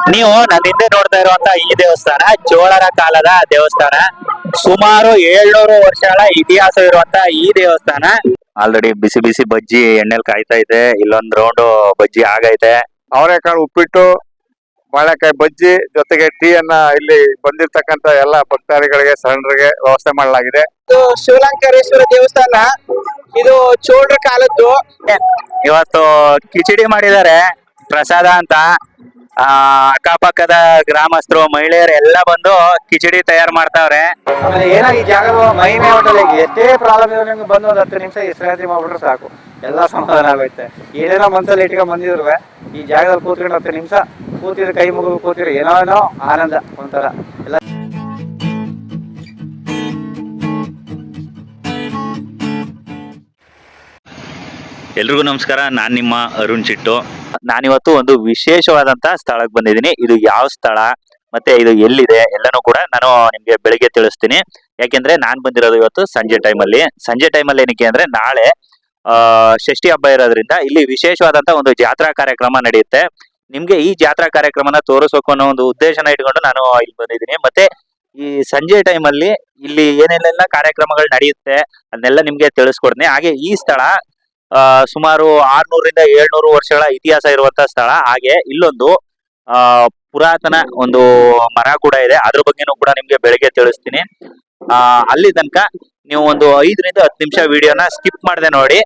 ನೀವು ನನ್ನ ಹಿಂದೆ ನೋಡ್ತಾ ಇರುವಂತ ಈ ದೇವಸ್ಥಾನ ಚೋಳರ ಕಾಲದ ದೇವಸ್ಥಾನ. ಸುಮಾರು 700 ವರ್ಷಗಳ ಇತಿಹಾಸ ಇರುವಂತ ಈ ದೇವಸ್ಥಾನ. ಆಲ್ರೆಡಿ ಬಿಸಿ ಬಿಸಿ ಬಜ್ಜಿ ಎಣ್ಣೆಲ್ ಕಾಯ್ತಾ ಇದೆ. ಇಲ್ಲೊಂದ್ ರೌಂಡ್ ಬಜ್ಜಿ ಆಗೈತೆ. ಅವರೆಕಾಳು ಉಪ್ಪಿಟ್ಟು, ಬಾಳೆಕಾಯಿ ಬಜ್ಜಿ ಜೊತೆಗೆ ಟೀ ಅನ್ನ ಇಲ್ಲಿ ಬಂದಿರ್ತಕ್ಕಂತ ಎಲ್ಲ ಭಕ್ತಾದಿಗಳಿಗೆ ಶರಣರಿಗೆ ವ್ಯವಸ್ಥೆ ಮಾಡಲಾಗಿದೆ. ಇದು ಶಿವಲಂಕಾರೇಶ್ವರ ದೇವಸ್ಥಾನ. ಇದು ಚೋಳರ ಕಾಲದ್ದು. ಇವತ್ತು ಕಿಚಡಿ ಮಾಡಿದ್ದಾರೆ ಪ್ರಸಾದ ಅಂತ. ಅಕ್ಕಪಕ್ಕದ ಗ್ರಾಮಸ್ಥರು ಮಹಿಳೆಯರು ಎಲ್ಲ ಬಂದು ಕಿಚಡಿ ತಯಾರು ಮಾಡ್ತಾವ್ರೆ. ಆಮೇಲೆ ಏನಾಗಿ ಈ ಜಾಗದ ಮಹಿಮೆ ಹೋಟೆಲ್ ಎಷ್ಟೇ ಪ್ರಾಬ್ಲಮ್ ಇದೆ ನಿಮ್ಗೆ ಬಂದು ಒಂದು 10 ನಿಮಿಷ ವಿಶ್ರಾಂತಿ ಮಾಡ್ಬಿಟ್ರೆ ಸಾಕು, ಎಲ್ಲಾ ಸಮಾಧಾನ ಆಗುತ್ತೆ. ಏನೇನೋ ಮನ್ಸಲ್ಲಿ ಇಟ್ಕೊಂಡ್ ಬಂದಿದ್ರು ಈ ಜಾಗದಲ್ಲಿ ಕೂತ್ಕೊಂಡು 10 ನಿಮಿಷ ಕೂತಿದ್ರೆ ಕೈ ಮುಗಿದು ಕೂತಿದ್ರೆ ಏನೋ ಆನಂದ ಒಂಥರ ಎಲ್ಲ. ಎಲ್ರಿಗೂ ನಮಸ್ಕಾರ. ನಾನ್ ನಿಮ್ಮ ಅರುಣ್ ಚಿಟ್ಟು. ನಾನಿವತ್ತು ಒಂದು ವಿಶೇಷವಾದಂತ ಸ್ಥಳಕ್ಕೆ ಬಂದಿದ್ದೀನಿ. ಇದು ಯಾವ ಸ್ಥಳ ಮತ್ತೆ ಇದು ಎಲ್ಲಿದೆ ಎಲ್ಲನೂ ಕೂಡ ನಾನು ನಿಮ್ಗೆ ಬೆಳಿಗ್ಗೆ ತಿಳಿಸ್ತೀನಿ. ಯಾಕೆಂದ್ರೆ ನಾನ್ ಬಂದಿರೋದು ಇವತ್ತು ಸಂಜೆ ಟೈಮಲ್ಲಿ. ಸಂಜೆ ಟೈಮಲ್ಲಿ ಏನಕ್ಕೆ ಅಂದ್ರೆ ನಾಳೆ ಷಷ್ಠಿ ಹಬ್ಬ ಇರೋದ್ರಿಂದ ಇಲ್ಲಿ ವಿಶೇಷವಾದಂತ ಒಂದು ಜಾತ್ರಾ ಕಾರ್ಯಕ್ರಮ ನಡೆಯುತ್ತೆ. ನಿಮ್ಗೆ ಈ ಜಾತ್ರಾ ಕಾರ್ಯಕ್ರಮನ ತೋರಿಸೋಕು ಅನ್ನೋ ಒಂದು ಉದ್ದೇಶನ ಇಟ್ಕೊಂಡು ನಾನು ಇಲ್ಲಿ ಬಂದಿದ್ದೀನಿ. ಮತ್ತೆ ಈ ಸಂಜೆ ಟೈಮಲ್ಲಿ ಇಲ್ಲಿ ಏನೇನೆಲ್ಲ ಕಾರ್ಯಕ್ರಮಗಳು ನಡೆಯುತ್ತೆ ಅದನ್ನೆಲ್ಲ ನಿಮ್ಗೆ ತಿಳಿಸ್ಕೊಡ್ತೀನಿ. ಹಾಗೆ ಈ ಸ್ಥಳ ಸುಮಾರು 600 ರಿಂದ 700 ವರ್ಷಗಳ ಇತಿಹಾಸ ಇರುವಂತ ಸ್ಥಳ. ಹಾಗೆ ಇಲ್ಲೊಂದು ಪುರಾತನ ಒಂದು ಮರ ಕೂಡ ಇದೆ. ಅದ್ರ ಬಗ್ಗೆನೂ ಕೂಡ ನಿಮ್ಗೆ ಬೆಳಗ್ಗೆ ತಿಳಿಸ್ತೀನಿ. ಅಲ್ಲಿ ತನಕ ನೀವು ಒಂದು 5 ರಿಂದ 10 ನಿಮಿಷ ವಿಡಿಯೋನ ಸ್ಕಿಪ್ ಮಾಡದೆ ನೋಡಿ.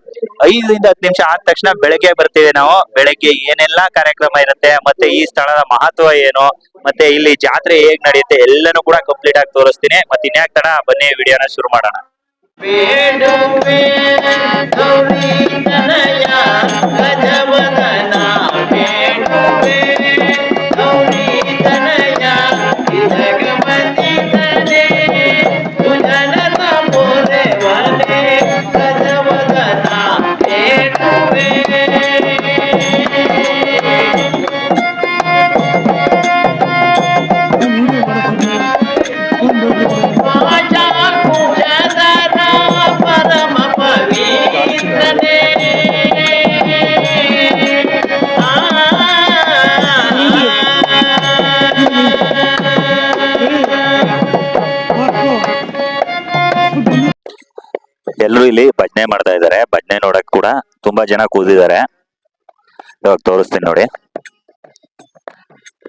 5 ರಿಂದ 10 ನಿಮಿಷ ಆದ ತಕ್ಷಣ ಬೆಳಗ್ಗೆ ಬರ್ತೀವಿ ನಾವು. ಬೆಳಗ್ಗೆ ಏನೆಲ್ಲಾ ಕಾರ್ಯಕ್ರಮ ಇರುತ್ತೆ, ಮತ್ತೆ ಈ ಸ್ಥಳದ ಮಹತ್ವ ಏನು, ಮತ್ತೆ ಇಲ್ಲಿ ಜಾತ್ರೆ ಹೇಗ್ ನಡೆಯುತ್ತೆ ಎಲ್ಲನೂ ಕೂಡ ಕಂಪ್ಲೀಟ್ ಆಗಿ ತೋರಿಸ್ತೀನಿ. ಮತ್ತೆ ಇನ್ಯಾಕ್ ತಡ, ಬನ್ನಿ ವಿಡಿಯೋನ ಶುರು ಮಾಡೋಣ. ಬೇಡುವೆ ಗೌರಿ ತನಯ ಗಜವದನ, ಬೇಡುವೆ ಗೌರಿ ತನಯ ಜಗಮತಿ ತನೆ ಭುಜನನ ಮೋರೆ ವನೆ ಗಜವದನ ಬೇಡುವೆ. ಪರಮ ಪವಿತ್ರನೇ ಎಲ್ಲರೂ ಇಲ್ಲಿ ಭಜನೆ ಮಾಡ್ತಾ ಇದ್ದಾರೆ. ಭಜನೆ ನೋಡಕ್ ಕೂಡ ತುಂಬಾ ಜನ ಕೂತಿದ್ದಾರೆ. ಇವಾಗ ತೋರಿಸ್ತೀನಿ ನೋಡಿ.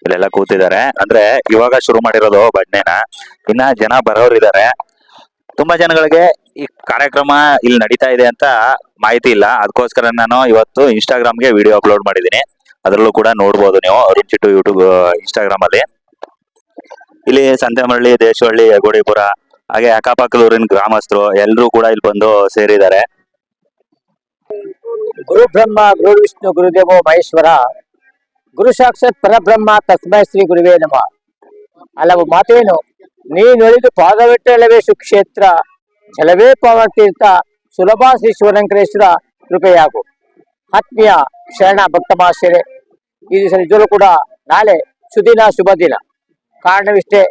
ಇಲ್ಲೆಲ್ಲ ಕೂತಿದ್ದಾರೆ. ಅಂದ್ರೆ ಇವಾಗ ಶುರು ಮಾಡಿರೋದು ಭಜನೆನ. ಇನ್ನ ಜನ ಬರೋರಿದ್ದಾರೆ. ತುಂಬಾ ಜನಗಳಿಗೆ ಈ ಕಾರ್ಯಕ್ರಮ ಇಲ್ಲಿ ನಡೀತಾ ಇದೆ ಅಂತ ಮಾಹಿತಿ ಇಲ್ಲ. ಅದಕ್ಕೋಸ್ಕರ ನಾನು ಇವತ್ತು ಇನ್ಸ್ಟಾಗ್ರಾಮ್ಗೆ ವಿಡಿಯೋ ಅಪ್ಲೋಡ್ ಮಾಡಿದ್ದೀನಿ. ಅದರಲ್ಲೂ ಕೂಡ ನೋಡ್ಬೋದು ನೀವು ಅರುಣ್ ಚಿಟ್ಟು ಯೂಟ್ಯೂಬ್ ಇನ್ಸ್ಟಾಗ್ರಾಮ್ ಅಲ್ಲಿ. ಇಲ್ಲಿ ಸಂತೆಮರಳ್ಳಿ, ದೇಶವಳ್ಳಿ, ಗೋಡಿಪುರ ಹಾಗೆ ಅಕ್ಕಪಕ್ಕದೂರಿನ ಗ್ರಾಮಸ್ಥರು ಎಲ್ಲರೂ ಕೂಡ ಇಲ್ಲಿ ಬಂದು ಸೇರಿದ್ದಾರೆ. ಗುರು ಬ್ರಹ್ಮ ಗುರು ವಿಷ್ಣು ಗುರುದೇವೋ ಮಹೇಶ್ವರ, ಗುರು ಸಾಕ್ಷಾತ್ ಪರಬ್ರಹ್ಮ ತಸ್ಮೈ ಶ್ರೀ ಗುರುವೇ ನಮಃ. ಹಲವು ಮಾತೇನು, ನೀನೊಳಿದು ಪಾದವೆಟ್ಟಲವೇ ಸುಕ್ಷೇತ್ರ, ಜಲವೇ ಪವನ ತೀರ್ಥ, ಸುಲಭ ಶ್ರೀ ಶಿವಲಂಕರೇಶ್ವರ ಕೃಪೆಯಾಗು. ಆತ್ಮೀಯ ಶರಣ ಭಕ್ತ ಮಹಾಶಯರೇ, ಈ ದಿವಸ ನಿಜವೂ ಕೂಡ ನಾಳೆ ಸುದಿನ, ಶುಭ ದಿನ. ಕಾರಣವಿಷ್ಟೇ,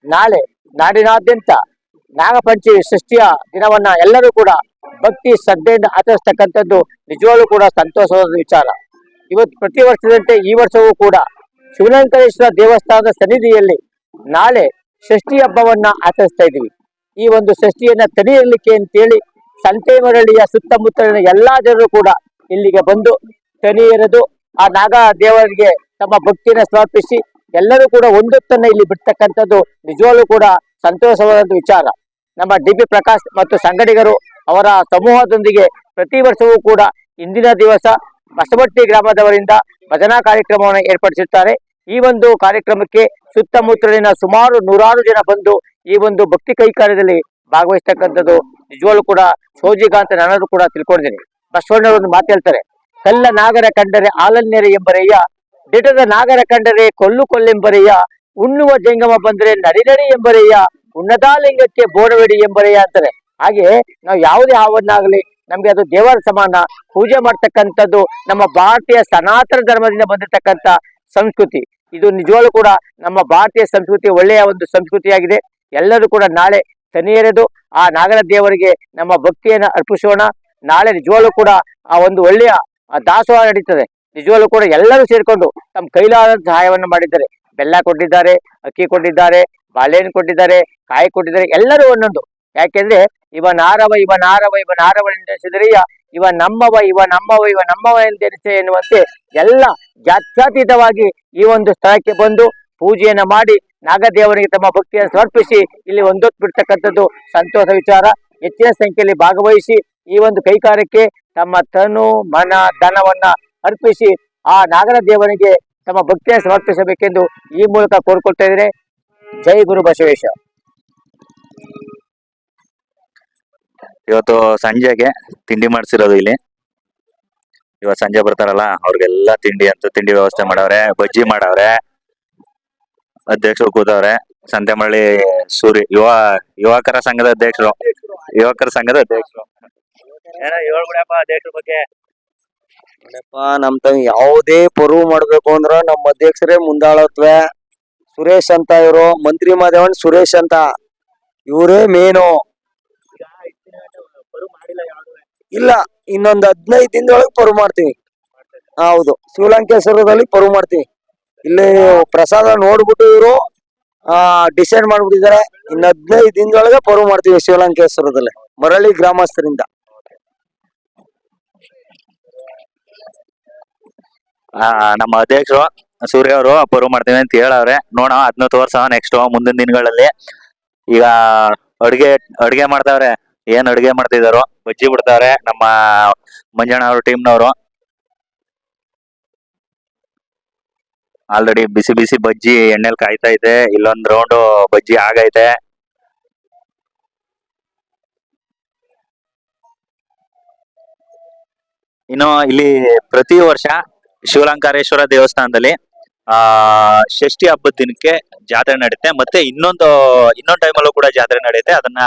ನಾಳೆ ನಾಡಿನಾದ್ಯಂತ ನಾಗಪಂಚಮಿ ಷಷ್ಠಿಯ ದಿನವನ್ನ ಎಲ್ಲರೂ ಕೂಡ ಭಕ್ತಿ ಶ್ರದ್ಧೆಯಿಂದ ಆಚರಿಸ್ತಕ್ಕಂಥದ್ದು ನಿಜವಾಗ್ಲೂ ಕೂಡ ಸಂತೋಷವಾದ ವಿಚಾರ. ಇವತ್ತು ಪ್ರತಿ ವರ್ಷದಂತೆ ಈ ವರ್ಷವೂ ಕೂಡ ಶಿವಲಂಕರೇಶ್ವರ ದೇವಸ್ಥಾನದ ಸನ್ನಿಧಿಯಲ್ಲಿ ನಾಳೆ ಷಷ್ಠಿ ಹಬ್ಬವನ್ನ ಆಚರಿಸ್ತಾ ಇದ್ದೀವಿ. ಈ ಒಂದು ಷಷ್ಠಿಯನ್ನ ತಡೆಯಲಿಕ್ಕೆ ಅಂತೇಳಿ ಸಂತೆಮರಳ್ಳಿಯ ಸುತ್ತಮುತ್ತಲಿನ ಎಲ್ಲಾ ಜನರು ಕೂಡ ಇಲ್ಲಿಗೆ ಬಂದು ತನಿಯರದು ಆ ನಾಗ ದೇವರಿಗೆ ತಮ್ಮ ಭಕ್ತಿಯನ್ನು ಸಮರ್ಪಿಸಿ ಎಲ್ಲರೂ ಕೂಡ ಒಂದೊತ್ತನ್ನ ಇಲ್ಲಿ ಬಿಡ್ತಕ್ಕಂಥದ್ದು ನಿಜವಾಗ್ಲೂ ಕೂಡ ಸಂತೋಷವಾದ ವಿಚಾರ. ನಮ್ಮ ಡಿ.ಪಿ. ಪ್ರಕಾಶ್ ಮತ್ತು ಸಂಗಡಿಗರು ಅವರ ಸಮೂಹದೊಂದಿಗೆ ಪ್ರತಿ ವರ್ಷವೂ ಕೂಡ ಇಂದಿನ ದಿವಸ ಬಸವಟ್ಟಿ ಗ್ರಾಮದವರಿಂದ ಭಜನಾ ಕಾರ್ಯಕ್ರಮವನ್ನು ಏರ್ಪಡಿಸುತ್ತಾರೆ. ಈ ಒಂದು ಕಾರ್ಯಕ್ರಮಕ್ಕೆ ಸುತ್ತಮುತ್ತಲಿನ ಸುಮಾರು 100 ಜನ ಬಂದು ಈ ಒಂದು ಭಕ್ತಿ ಕೈಕಾರ್ಯದಲ್ಲಿ ಭಾಗವಹಿಸ್ತಕ್ಕಂಥದ್ದು ನಿಜವಾಗ್ಲೂ ಕೂಡ ಸೋಜಿಗ ಅಂತ ನಾನಾದ್ರೂ ಕೂಡ ತಿಳ್ಕೊಂಡಿದ್ದೀನಿ. ಬಸವಣ್ಣವರು ಒಂದು ಮಾತು ಹೇಳ್ತಾರೆ, ಕಲ್ಲ ನಾಗರ ಕಂಡರೆ ಆಲನ್ಯರೆ ಎಂಬರೆಯ, ದಿಟದ ನಾಗರ ಕಂಡರೆ ಕೊಲ್ಲೆಂಬರೆಯ, ಉಣ್ಣುವ ಜಂಗಮ ಬಂದರೆ ನಡಿ ಎಂಬರೆಯ, ಉನ್ನತಾಲಿಂಗಕ್ಕೆ ಬೋಡವೆಡಿ ಎಂಬರೆಯ ಅಂತಾರೆ. ಹಾಗೆ ನಾವು ಯಾವುದೇ ಹಾವನ್ನಾಗಲಿ ನಮ್ಗೆ ಅದು ದೇವರ ಸಮಾನ ಪೂಜೆ ಮಾಡ್ತಕ್ಕಂಥದ್ದು ನಮ್ಮ ಭಾರತೀಯ ಸನಾತನ ಧರ್ಮದಿಂದ ಬಂದಿರತಕ್ಕಂಥ ಸಂಸ್ಕೃತಿ. ಇದು ನಿಜವಾಗ್ಲೂ ಕೂಡ ನಮ್ಮ ಭಾರತೀಯ ಸಂಸ್ಕೃತಿ ಒಳ್ಳೆಯ ಒಂದು ಸಂಸ್ಕೃತಿಯಾಗಿದೆ. ಎಲ್ಲರೂ ಕೂಡ ನಾಳೆ ತನಿಯರೆದು ಆ ನಾಗರ ದೇವರಿಗೆ ನಮ್ಮ ಭಕ್ತಿಯನ್ನು ಅರ್ಪಿಸೋಣ. ನಾಳೆ ನಿಜವಾಗ್ಲೂ ಕೂಡ ಆ ಒಂದು ಒಳ್ಳೆಯ ದಾಸೋಹ ನಡೀತದೆ. ನಿಜವಾಗ್ಲೂ ಕೂಡ ಎಲ್ಲರೂ ಸೇರ್ಕೊಂಡು ತಮ್ಮ ಕೈಲಾದ ಸಹಾಯವನ್ನು ಮಾಡಿದ್ದಾರೆ. ಬೆಲ್ಲ ಕೊಟ್ಟಿದ್ದಾರೆ, ಅಕ್ಕಿ ಕೊಟ್ಟಿದ್ದಾರೆ, ಬಾಳೆಹಣ್ಣು ಕೊಟ್ಟಿದ್ದಾರೆ, ಕಾಯಿ ಕೊಟ್ಟಿದ್ದಾರೆ, ಎಲ್ಲರೂ ಒಂದೊಂದು. ಯಾಕೆಂದ್ರೆ ಇವ ನಾರವ ಎಂದೆನಿಸಿದರೆಯ ಇವ ನಮ್ಮವ ಎಂದೆನಿಸೆ ಎನ್ನುವಂತೆ ಎಲ್ಲ ಜಾತ್ಯತೀತವಾಗಿ ಈ ಒಂದು ಸ್ಥಳಕ್ಕೆ ಬಂದು ಪೂಜೆಯನ್ನ ಮಾಡಿ ನಾಗದೇವರಿಗೆ ತಮ್ಮ ಭಕ್ತಿಯನ್ನು ಸಮರ್ಪಿಸಿ ಇಲ್ಲಿ ಒಂದೊತ್ತು ಬಿಡ್ತಕ್ಕಂಥದ್ದು ಸಂತೋಷ ವಿಚಾರ. ಹೆಚ್ಚಿನ ಸಂಖ್ಯೆಯಲ್ಲಿ ಭಾಗವಹಿಸಿ ಈ ಒಂದು ಕೈಕಾರ್ಯಕ್ಕೆ ತಮ್ಮ ತನು ಮನ ಧನವನ್ನ ಅರ್ಪಿಸಿ ಆ ನಾಗರ ದೇವನಿಗೆ ತಮ್ಮ ಭಕ್ತಿಯನ್ನು ಸಮರ್ಪಿಸಬೇಕೆಂದು ಈ ಮೂಲಕ ಕೋರ್ಕೊಳ್ತಾ ಇದ್ದೇನೆ. ಜೈ ಗುರು ಬಸವೇಶ. ಇವತ್ತು ಸಂಜೆಗೆ ತಿಂಡಿ ಮಾಡಿಸಿರೋದು ಇಲ್ಲಿ. ಇವತ್ತು ಸಂಜೆ ಬರ್ತಾರಲ್ಲ ಅವ್ರಿಗೆಲ್ಲ ತಿಂಡಿ ವ್ಯವಸ್ಥೆ ಮಾಡವ್ರೆ, ಬಜ್ಜಿ ಮಾಡವ್ರೆ, ಅಧ್ಯಕ್ಷರು ಕೂತವ್ರೆ. ಸಂತೆಮಳ್ಳಿ ಸೂರಿ ಯುವಕರ ಸಂಘದ ಅಧ್ಯಕ್ಷರು ಏನೋ ಹೇಳ್ಬಿಡಪ್ಪ ಅಧ್ಯಕ್ಷರ ಬಗ್ಗೆ. ನಮ್ ತಂಗ ಯಾವುದೇ ಪರ್ವು ಮಾಡ್ಬೇಕು ಅಂದ್ರ ನಮ್ಮ ಅಧ್ಯಕ್ಷರೇ ಮುಂದಾಳತ್ವೆ. ಸುರೇಶ್ ಅಂತ ಇವರು ಮಂತ್ರಿ ಮಾದೇವನ್ ಸುರೇಶ್ ಅಂತ ಇವರೇ ಮೇನು. ಇಲ್ಲ, ಇನ್ನೊಂದ್ 15 ದಿನದೊಳಗೆ ಪರ್ವು ಮಾಡ್ತೀವಿ. ಹೌದು, ಶಿವಲಂಕೇಶ್ವರದಲ್ಲಿ ಪರ್ವು ಮಾಡ್ತೀವಿ. ಇಲ್ಲಿ ಪ್ರಸಾದ ನೋಡ್ಬಿಟ್ಟು ಇವರು ಡಿಸೈಡ್ ಮಾಡ್ಬಿಟ್ಟಿದ್ದಾರೆ. ಇನ್ನು 15 ದಿನದೊಳಗೆ ಪರ್ವು ಮಾಡ್ತೀವಿ ಶಿವಲಂಕೇಶ್ವರದಲ್ಲಿ ಮರಳಿ ಗ್ರಾಮಸ್ಥರಿಂದ. ನಮ್ಮ ಅಧ್ಯಕ್ಷರು ಸೂರ್ಯ ಅವರು ಪರ್ವು ಮಾಡ್ತೀವಿ ಅಂತ ಹೇಳವ್ರೆ. ನೋಡೋಣ, 19 ವರ್ಷ ನೆಕ್ಸ್ಟ್ ಮುಂದಿನ ದಿನಗಳಲ್ಲಿ. ಈಗ ಅಡ್ಗೆ ಮಾಡ್ತಾವ್ರೆ. ಏನ್ ಅಡ್ಗೆ ಮಾಡ್ತಿದಾರೋ, ಬಜ್ಜಿ ಬಿಡ್ತಾವ್ರೆ ನಮ್ಮ ಮಂಜಣ್ಣ ಅವ್ರ ಟೀಮ್ನವರು. ಆಲ್ರೆಡಿ ಬಿಸಿ ಬಿಸಿ ಬಜ್ಜಿ ಎಣ್ಣೆಲ್ ಕಾಯ್ತಾ ಇದೆ. ಇಲ್ಲೊಂದ್ ರೌಂಡ್ ಬಜ್ಜಿ ಆಗೈತೆ. ಇನ್ನು ಇಲ್ಲಿ ಪ್ರತಿ ವರ್ಷ ಶಿವಲಂಕಾರೇಶ್ವರ ದೇವಸ್ಥಾನದಲ್ಲಿ ಷಷ್ಠಿ ಹಬ್ಬದ ದಿನಕ್ಕೆ ಜಾತ್ರೆ ನಡೆಯುತ್ತೆ. ಮತ್ತೆ ಇನ್ನೊಂದ್ ಟೈಮಲ್ಲೂ ಕೂಡ ಜಾತ್ರೆ ನಡೆಯುತ್ತೆ. ಅದನ್ನ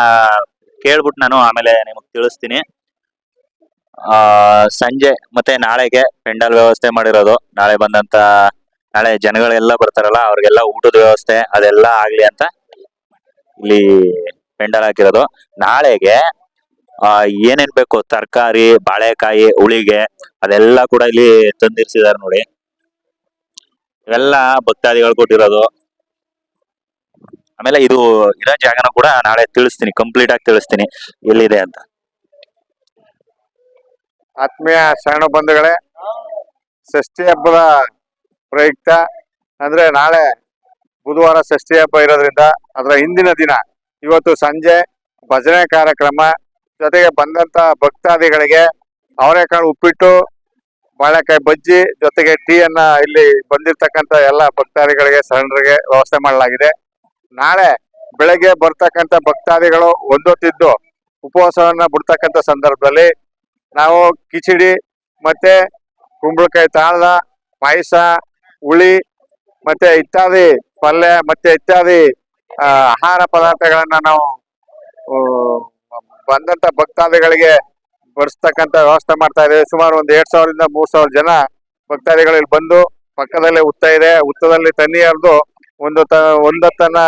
ಕೇಳ್ಬಿಟ್ಟು ನಾನು ಆಮೇಲೆ ನಿಮಗ್ ತಿಳಿಸ್ತೀನಿ. ಸಂಜೆ ಮತ್ತೆ ನಾಳೆಗೆ ಪೆಂಡಾಲ್ ವ್ಯವಸ್ಥೆ ಮಾಡಿರೋದು. ನಾಳೆ ಜನಗಳೆಲ್ಲ ಬರ್ತಾರಲ್ಲ ಅವ್ರಿಗೆಲ್ಲ ಊಟದ ವ್ಯವಸ್ಥೆ ಅದೆಲ್ಲ ಆಗ್ಲಿ ಅಂತ ಇಲ್ಲಿ ಪೆಂಡಾಲ್ ಹಾಕಿರೋದು. ನಾಳೆಗೆ ಏನೇನ್ ಬೇಕು ತರಕಾರಿ, ಬಾಳೆಕಾಯಿ, ಹುಳಿಗೆ ಅದೆಲ್ಲ ಕೂಡ ಇಲ್ಲಿ ತಂದಿರ್ಸಿದಾರೆ ನೋಡಿ. ಇವೆಲ್ಲ ಭಕ್ತಾದಿಗಳು ಕೊಟ್ಟಿರೋದು. ಆಮೇಲೆ ಇದು ಇರೋ ಜಾಗನ ಕೂಡ ನಾಳೆ ತಿಳಿಸ್ತೀನಿ, ಕಂಪ್ಲೀಟ್ ಆಗಿ ತಿಳಿಸ್ತೀನಿ ಎಲ್ಲಿದೆ ಅಂತ. ಆತ್ಮೀಯ ಶರಣ ಬಂಧುಗಳೇ, ಷಷ್ಠಿ ಹಬ್ಬದ ಪ್ರಯುಕ್ತ ಅಂದ್ರೆ ನಾಳೆ ಬುಧವಾರ ಷಷ್ಠಿ ಹಬ್ಬ ಇರೋದ್ರಿಂದ ಅದರ ಹಿಂದಿನ ದಿನ ಇವತ್ತು ಸಂಜೆ ಭಜನೆ ಕಾರ್ಯಕ್ರಮ, ಜೊತೆಗೆ ಬಂದಂತ ಭಕ್ತಾದಿಗಳಿಗೆ ಅವರೆಕಾಳು ಉಪ್ಪಿಟ್ಟು, ಬಾಳೆಕಾಯಿ ಬಜ್ಜಿ, ಜೊತೆಗೆ ಟೀಯನ್ನ ಇಲ್ಲಿ ಬಂದಿರ್ತಕ್ಕಂಥ ಎಲ್ಲ ಭಕ್ತಾದಿಗಳಿಗೆ ಶರಣರಿಗೆ ವ್ಯವಸ್ಥೆ ಮಾಡಲಾಗಿದೆ. ನಾಳೆ ಬೆಳಗ್ಗೆ ಬರ್ತಕ್ಕಂಥ ಭಕ್ತಾದಿಗಳು ಒಂದೊತ್ತಿದ್ದು ಉಪವಾಸವನ್ನ ಬಿಡ್ತಕ್ಕಂಥ ಸಂದರ್ಭದಲ್ಲಿ ನಾವು ಕಿಚಡಿ ಮತ್ತೆ ಕುಂಬಳಕಾಯಿ ತಾಳ್ದ, ಪಾಯಸ, ಹುಳಿ ಮತ್ತೆ ಇತ್ಯಾದಿ ಪಲ್ಯ ಮತ್ತೆ ಇತ್ಯಾದಿ ಆಹಾರ ಪದಾರ್ಥಗಳನ್ನ ನಾವು ಬಂದಂತ ಭಕ್ತಾದಿಗಳಿಗೆ ಬಡಿಸ್ತಕ್ಕಂಥ ವ್ಯವಸ್ಥೆ ಮಾಡ್ತಾ ಇದ್ದೇವೆ. ಸುಮಾರು ಒಂದು 2,000 ರಿಂದ 3,000 ಜನ ಭಕ್ತಾದಿಗಳು ಇಲ್ಲಿ ಬಂದು ಪಕ್ಕದಲ್ಲೇ ಉತ್ತ ಇದೆ, ಉತ್ತದಲ್ಲಿ ತಣ್ಣಿ ಹರಿದು ಒಂದೊತ್ತನ್ನ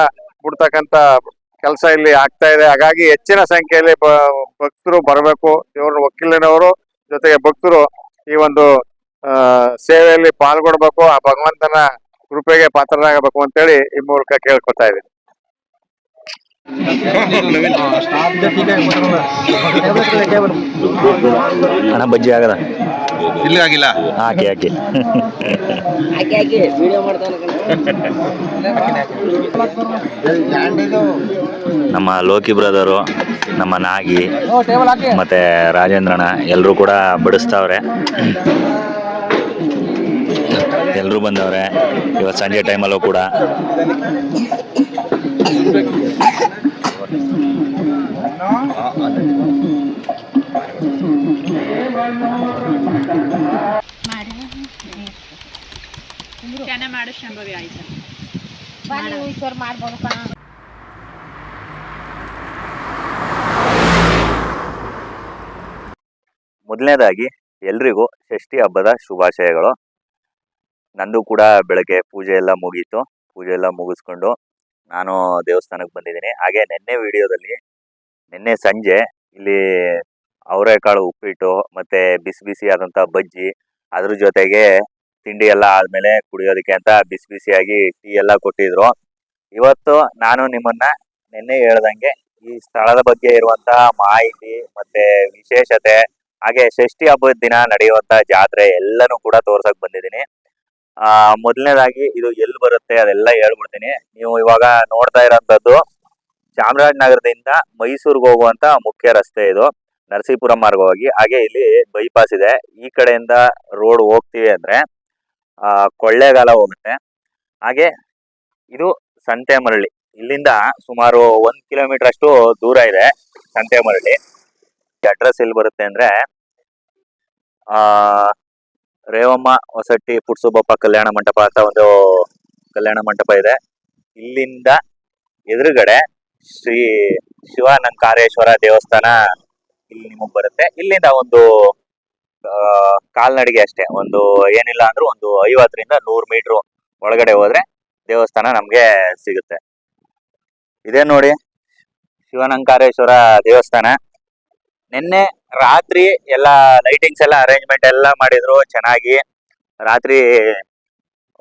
ಬಿಡ್ತಕ್ಕಂಥ ಕೆಲಸ ಇಲ್ಲಿ ಆಗ್ತಾ ಇದೆ. ಹಾಗಾಗಿ ಹೆಚ್ಚಿನ ಸಂಖ್ಯೆಯಲ್ಲಿ ಭಕ್ತರು ಬರಬೇಕು. ಇವರು ವಕೀಲನವರು ಜೊತೆಗೆ ಭಕ್ತರು ಈ ಒಂದು ಸೇವೆಯಲ್ಲಿ ಪಾಲ್ಗೊಳ್ಬೇಕು. ಆ ಭಗವಂತನ ಕೃಪೆಗೆ ಪಾತ್ರರಾಗಬೇಕು ಅಂತೇಳಿ ಈ ಮೂಲಕ ಕೇಳ್ಕೊತಾ ಇದ್ದೀನಿ. ಹಣ ಬಜ್ಜಿ ಆಗದ ಇಲ್ಲಿ ಆಗಿಲ್ಲ, ಹಾಕಿ ನಮ್ಮ ಲೋಕಿ ಬ್ರದರು, ನಮ್ಮ ನಾಗಿ ಮತ್ತೆ ರಾಜೇಂದ್ರಣ್ಣ ಎಲ್ಲರೂ ಕೂಡ ಬಡಿಸ್ತಾವ್ರೆ. ಎಲ್ಲರೂ ಬಂದವ್ರೆ ಇವತ್ತು ಸಂಜೆ ಟೈಮಲ್ಲೂ ಕೂಡ. ಸಂಭವಿ ಆಯ್ತು ಮೊದಲನೇದಾಗಿ ಎಲ್ರಿಗೂ ಷಷ್ಠಿ ಹಬ್ಬದ ಶುಭಾಶಯಗಳು. ನಂದು ಕೂಡ ಬೆಳಗ್ಗೆ ಪೂಜೆ ಎಲ್ಲ ಮುಗೀತು. ಪೂಜೆ ಎಲ್ಲ ಮುಗಿಸ್ಕೊಂಡು ನಾನು ದೇವಸ್ಥಾನಕ್ಕೆ ಬಂದಿದ್ದೀನಿ. ಹಾಗೆ ನಿನ್ನೆ ಸಂಜೆ ಇಲ್ಲಿ ಅವರೆಕಾಳು ಉಪ್ಪಿಟ್ಟು ಮತ್ತೆ ಬಿಸಿ ಬಿಸಿ ಆದಂಥ ಬಜ್ಜಿ, ಅದ್ರ ಜೊತೆಗೆ ತಿಂಡಿ ಎಲ್ಲ ಆದ್ಮೇಲೆ ಕುಡಿಯೋದಕ್ಕೆ ಅಂತ ಬಿಸಿ ಬಿಸಿಯಾಗಿ ಟೀ ಎಲ್ಲ ಕೊಟ್ಟಿದ್ರು. ಇವತ್ತು ನಾನು ನಿಮ್ಮನ್ನ ನಿನ್ನೆ ಹೇಳ್ದಂಗೆ ಈ ಸ್ಥಳದ ಬಗ್ಗೆ ಇರುವಂತಹ ಮಾಹಿತಿ ಮತ್ತೆ ವಿಶೇಷತೆ ಹಾಗೆ ಷಷ್ಠಿ ಹಬ್ಬದ ದಿನ ನಡೆಯುವಂತ ಜಾತ್ರೆ ಎಲ್ಲನೂ ಕೂಡ ತೋರ್ಸಕ್ ಬಂದಿದ್ದೀನಿ. ಮೊದಲನೇದಾಗಿ ಇದು ಎಲ್ಲಿ ಬರುತ್ತೆ ಅದೆಲ್ಲ ಹೇಳ್ಬಿಡ್ತೀನಿ. ನೀವು ಇವಾಗ ನೋಡ್ತಾ ಇರೋಂಥದ್ದು ಚಾಮರಾಜನಗರದಿಂದ ಮೈಸೂರಿಗೆ ಹೋಗುವಂತ ಮುಖ್ಯ ರಸ್ತೆ ಇದು, ನರಸೀಪುರ ಮಾರ್ಗವಾಗಿ. ಹಾಗೆ ಇಲ್ಲಿ ಬೈಪಾಸ್ ಇದೆ. ಈ ಕಡೆಯಿಂದ ರೋಡ್ ಹೋಗ್ತೀವಿ ಅಂದ್ರೆ ಕೊಳ್ಳೇಗಾಲ ಹೋಗುತ್ತೆ. ಹಾಗೆ ಇದು ಸಂತೆಮರಳಿ, ಇಲ್ಲಿಂದ ಸುಮಾರು 1 ಕಿಲೋಮೀಟರ್ ಅಷ್ಟು ದೂರ ಇದೆ ಸಂತೆಮರಳಿ. ಅಡ್ರೆಸ್ ಎಲ್ಲಿ ಬರುತ್ತೆ ಅಂದ್ರೆ ರೇವಮ್ಮ ಹೊಸಟ್ಟಿ ಪುಟ್ಸುಬಪ್ಪ ಕಲ್ಯಾಣ ಮಂಟಪ ಅಂತ ಒಂದು ಕಲ್ಯಾಣ ಮಂಟಪ ಇದೆ. ಇಲ್ಲಿಂದ ಎದುರುಗಡೆ ಶ್ರೀ ಶಿವಾನಂಕಾರೇಶ್ವರ ದೇವಸ್ಥಾನ ಇಲ್ಲಿ ನಿಮಗ್ ಬರುತ್ತೆ. ಇಲ್ಲಿಂದ ಒಂದು ಕಾಲ್ನಡಿಗೆ ಅಷ್ಟೇ, ಒಂದು ಏನಿಲ್ಲ ಅಂದ್ರೂ ಒಂದು 50ರಿಂದ 100 ಮೀಟರ್ ಒಳಗಡೆ ಹೋದ್ರೆ ದೇವಸ್ಥಾನ ನಮ್ಗೆ ಸಿಗುತ್ತೆ. ಇದೇ ನೋಡಿ ಶಿವನಂಕಾರೇಶ್ವರ ದೇವಸ್ಥಾನ. ನಿನ್ನೆ ರಾತ್ರಿ ಎಲ್ಲ ಲೈಟಿಂಗ್ಸ್ ಎಲ್ಲ ಅರೇಂಜ್ಮೆಂಟ್ ಎಲ್ಲ ಮಾಡಿದ್ರು ಚೆನ್ನಾಗಿ. ರಾತ್ರಿ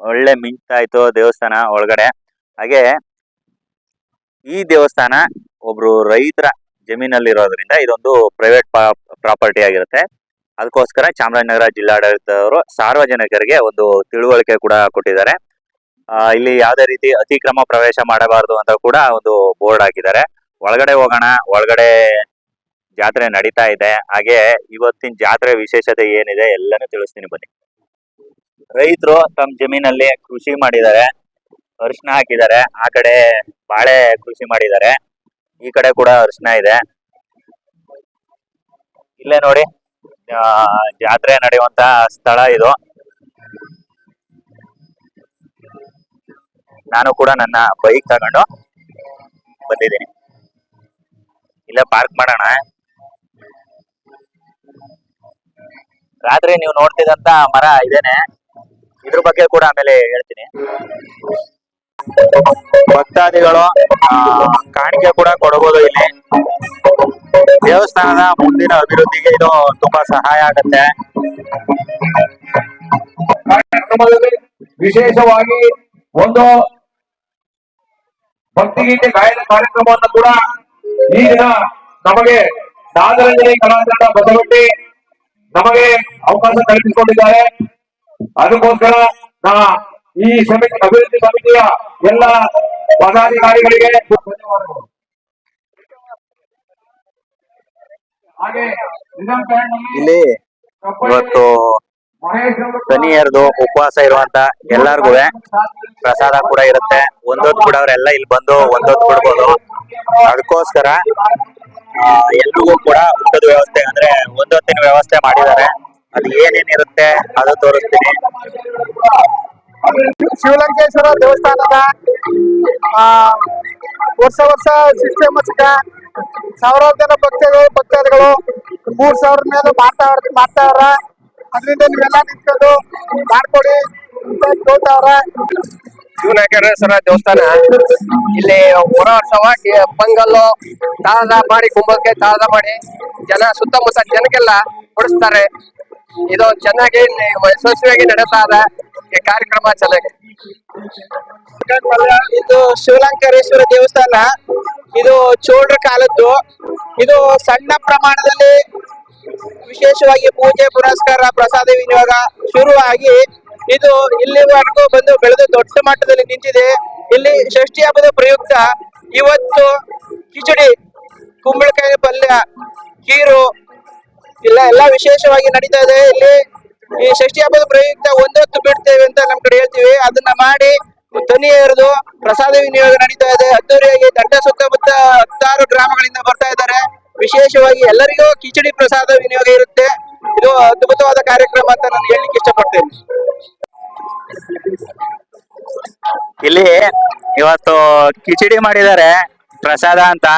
ಒಳ್ಳೆ ಮಿಂಚ್ತಾ ಇತ್ತು ದೇವಸ್ಥಾನ ಒಳಗಡೆ. ಹಾಗೆ ಈ ದೇವಸ್ಥಾನ ಒಬ್ರು ರೈತರ ಜಮೀನಲ್ಲಿರೋದ್ರಿಂದ ಇದೊಂದು ಪ್ರೈವೇಟ್ ಪ್ರಾಪರ್ಟಿ ಆಗಿರುತ್ತೆ. ಅದಕ್ಕೋಸ್ಕರ ಚಾಮರಾಜನಗರ ಜಿಲ್ಲಾಡಳಿತದವರು ಸಾರ್ವಜನಿಕರಿಗೆ ಒಂದು ತಿಳುವಳಿಕೆ ಕೂಡ ಕೊಟ್ಟಿದ್ದಾರೆ. ಇಲ್ಲಿ ಯಾವುದೇ ರೀತಿ ಅತಿಕ್ರಮ ಪ್ರವೇಶ ಮಾಡಬಾರದು ಅಂತ ಕೂಡ ಒಂದು ಬೋರ್ಡ್ ಹಾಕಿದ್ದಾರೆ. ಒಳಗಡೆ ಹೋಗೋಣ, ಒಳಗಡೆ ಜಾತ್ರೆ ನಡೀತಾ ಇದೆ. ಹಾಗೆ ಇವತ್ತಿನ ಜಾತ್ರೆ ವಿಶೇಷತೆ ಏನಿದೆ ಎಲ್ಲನೂ ತಿಳಿಸ್ತೀನಿ ಬನ್ನಿ. ರೈತರು ತಮ್ಮ ಜಮೀನಲ್ಲಿ ಕೃಷಿ ಮಾಡಿದ್ದಾರೆ, ಅರಿಶಿನ ಹಾಕಿದ್ದಾರೆ. ಆ ಕಡೆ ಬಾಳೆ ಕೃಷಿ ಮಾಡಿದ್ದಾರೆ, ಈ ಕಡೆ ಕೂಡ ಅರಿಶಿನ ಇದೆ. ಇಲ್ಲೇ ನೋಡಿ ಜಾತ್ರೆ ನಡೆಯುವಂತ ಸ್ಥಳ ಇದು. ನಾನು ಕೂಡ ನನ್ನ ಬೈಕ್ ತಗೊಂಡು ಬಂದಿದ್ದೀನಿ. ಇಲ್ಲೇ ಪಾರ್ಕ್ ಮಾಡೋಣ. ರಾತ್ರಿ ನೀವು ನೋಡ್ತಿದಂತ ಮರ ಇದೇನೆ, ಇದ್ರ ಬಗ್ಗೆ ಕೂಡ ಆಮೇಲೆ ಹೇಳ್ತೀನಿ. ಭಕ್ತಾದಿಗಳು ಕಾಣಿಕೆ ಕೂಡ ಕೊಡಬಹುದು. ಇಲ್ಲಿ ದೇವಸ್ಥಾನದ ಮುಂದಿನ ಅಭಿವೃದ್ಧಿಗೆ ಇದು ತುಂಬಾ ಸಹಾಯ ಆಗುತ್ತೆ. ಕಾರ್ಯಕ್ರಮದಲ್ಲಿ ವಿಶೇಷವಾಗಿ ಒಂದು ಭಕ್ತಿಗೀತೆ ಗಾಯನ ಕಾರ್ಯಕ್ರಮವನ್ನು ಕೂಡ ಈ ದಿನ ನಮಗೆ ನಾಗರಂಜನೆ ಕಲಾತಂಡ ಬಸವಟ್ಟಿ ನಮಗೆ ಅವಕಾಶ ಕಲ್ಪಿಸಿಕೊಂಡಿದ್ದಾರೆ. ಅದಕ್ಕೋಸ್ಕರ ಈ ಸಮಿತಿ ಅಭಿವೃದ್ಧಿ ಸಮಿತಿಯ ಎಲ್ಲ ಪದಾಧಿಕಾರಿಗಳಿಗೆ ಧನ್ಯವಾದಗಳು. ಹಾಗೆ ಇಲ್ಲಿ ಇವತ್ತು ಶನಿಯರ್ದು ಉಪವಾಸ ಇರುವಂತ ಎಲ್ಲಾರ್ಗು ಪ್ರಸಾದ ಕೂಡ ಇರುತ್ತೆ. ಒಂದೊತ್ತು ಕೂಡ ಅವರೆಲ್ಲ ಇಲ್ಲಿ ಬಂದು ಒಂದೊತ್ತು ಕೊಡ್ಬೋದು. ಅದಕ್ಕೋಸ್ಕರ ಎಲ್ರಿಗೂ ಕೂಡ ಊಟದ ವ್ಯವಸ್ಥೆ ಅಂದ್ರೆ ಒಂದೊತ್ತಿನ ವ್ಯವಸ್ಥೆ ಮಾಡಿದ್ದಾರೆ. ಅದು ಏನೇನಿರುತ್ತೆ ಅದು ತೋರಿಸ್ತೀನಿ. ಶಿವಲಂಕೇಶ್ವರ ದೇವಸ್ಥಾನದ ವರ್ಷ ಸಿಸ್ಟಮಸ್ಕ ಸಾವಿರಾರು ಜನ ಭಕ್ತಾದಿಗಳು 3000 ಮೇಲೆ ಮಾಡ್ತಾವ್ರ. ಅದರಿಂದ ನೀವೆಲ್ಲ ನಿಂತ್ಕೊಂಡು ಮಾಡ್ಕೊಡಿ ಅಂತ ಕೇಳ್ತಾವ್ರ. ಶಿವನಂಕೇಶ್ವರ ದೇವಸ್ಥಾನ ಇಲ್ಲಿ ಹೊರ ವರ್ಷವ ಪೊಂಗಲ್ಲು ತಾಳದ ಮಾಡಿ ಕುಂಭಕ್ಕೆ ತಾಳದ ಮಾಡಿ ಜನ ಸುತ್ತಮುತ್ತ ಜನಕ್ಕೆಲ್ಲ ಕೊಡಿಸ್ತಾರೆ. ಇದು ಚೆನ್ನಾಗಿ ಯಶಸ್ವಿಯಾಗಿ ನಡೀತಾ ಇದೆ. ಈ ಕಾರ್ಯಕ್ರಮ ಚೆನ್ನಾಗಿ. ಇದು ಶಿವಲಂಕೇಶ್ವರ ದೇವಸ್ಥಾನ, ಇದು ಚೋಳರ ಕಾಲದ್ದು. ಇದು ಸಣ್ಣ ಪ್ರಮಾಣದಲ್ಲಿ ವಿಶೇಷವಾಗಿ ಪೂಜೆ ಪುರಸ್ಕಾರ ಪ್ರಸಾದ ವಿನಿಯೋಗ ಶುರುವಾಗಿ ಇದು ಇಲ್ಲಿವರೆಗೂ ಬಂದು ಬೆಳೆದು ದೊಡ್ಡ ಮಟ್ಟದಲ್ಲಿ ನಿಂತಿದೆ. ಇಲ್ಲಿ ಷಷ್ಠಿ ಹಬ್ಬದ ಪ್ರಯುಕ್ತ ಇವತ್ತು ಕಿಚಡಿ, ಕುಂಬಳಕಾಯಿ ಪಲ್ಯ, ಕೀರು ಎಲ್ಲ ವಿಶೇಷವಾಗಿ ನಡೀತಾ ಇದೆ. ಇಲ್ಲಿ ಈ ಷಷ್ಠಿ ಹಬ್ಬದ ಪ್ರಯುಕ್ತ ಒಂದೊತ್ತು ಬಿಡ್ತೇವೆ ಅಂತ ನಮ್ ಕಡೆ ಹೇಳ್ತೀವಿ. ಅದನ್ನ ಮಾಡಿ ತನಿ ಎರೆದು ಪ್ರಸಾದ ವಿನಿಯೋಗ ನಡೀತಾ ಇದೆ ಅದ್ದೂರಿಯಾಗಿ. ದಂಡ ಸುತ್ತಮುತ್ತ 10 ಗ್ರಾಮಗಳಿಂದ ಬರ್ತಾ ಇದ್ದಾರೆ. ವಿಶೇಷವಾಗಿ ಎಲ್ಲರಿಗೂ ಕಿಚಡಿ ಪ್ರಸಾದ ವಿನಿಯೋಗ ಇರುತ್ತೆ. ಇದು ಅದ್ಭುತವಾದ ಕಾರ್ಯಕ್ರಮ ಅಂತ ನಾನು ಹೇಳಲಿಕ್ಕೆ ಇಷ್ಟಪಡ್ತೇನೆ. ಇಲ್ಲಿ ಇವತ್ತು ಕಿಚಡಿ ಮಾಡಿದ್ದಾರೆ ಪ್ರಸಾದ ಅಂತ.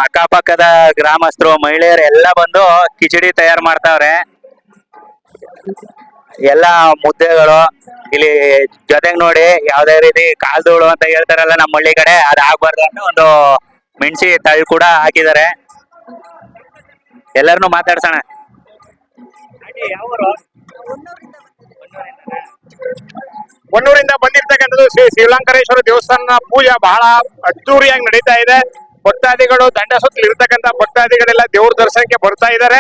ಅಕ್ಕಪಕ್ಕದ ಗ್ರಾಮಸ್ಥರು ಮಹಿಳೆಯರು ಎಲ್ಲ ಬಂದು ಕಿಚಡಿ ತಯಾರು ಮಾಡ್ತಾವ್ರೆ. ಎಲ್ಲ ಮುದ್ದೆಗಳು ಇಲ್ಲಿ ಜೊತೆಗೆ ನೋಡಿ ಯಾವ್ದೇ ರೀತಿ ಕಾಲ್ದೋಳು ಅಂತ ಹೇಳ್ತಾರಲ್ಲ ನಮ್ಮ ಹಳ್ಳಿ ಕಡೆ, ಅದ್ ಆಗ್ಬಾರ್ದು ಅಂತ ಒಂದು ಮೆಣಸಿ ತಳ್ಳು ಕೂಡ ಹಾಕಿದ್ದಾರೆ. ಎಲ್ಲರನ್ನು ಮಾತಾಡ್ಸೋಣ. ಯಾವ ಕೊಣ್ಣೂರಿಂದ ಬಂದಿರ್ತಕ್ಕಂಥದ್ದು ಶ್ರೀ ಶ್ರೀಲಂಕರೇಶ್ವರ ದೇವಸ್ಥಾನ ಪೂಜೆ ಬಹಳ ಅದ್ದೂರಿಯಾಗಿ ನಡೀತಾ ಇದೆ. ಭಕ್ತಾದಿಗಳು ದಂಡ ಸುತ್ತಲು ಇರ್ತಕ್ಕಂಥ ಭಕ್ತಾದಿಗಳೆಲ್ಲ ದೇವ್ರ ದರ್ಶನಕ್ಕೆ ಬರ್ತಾ ಇದ್ದಾರೆ.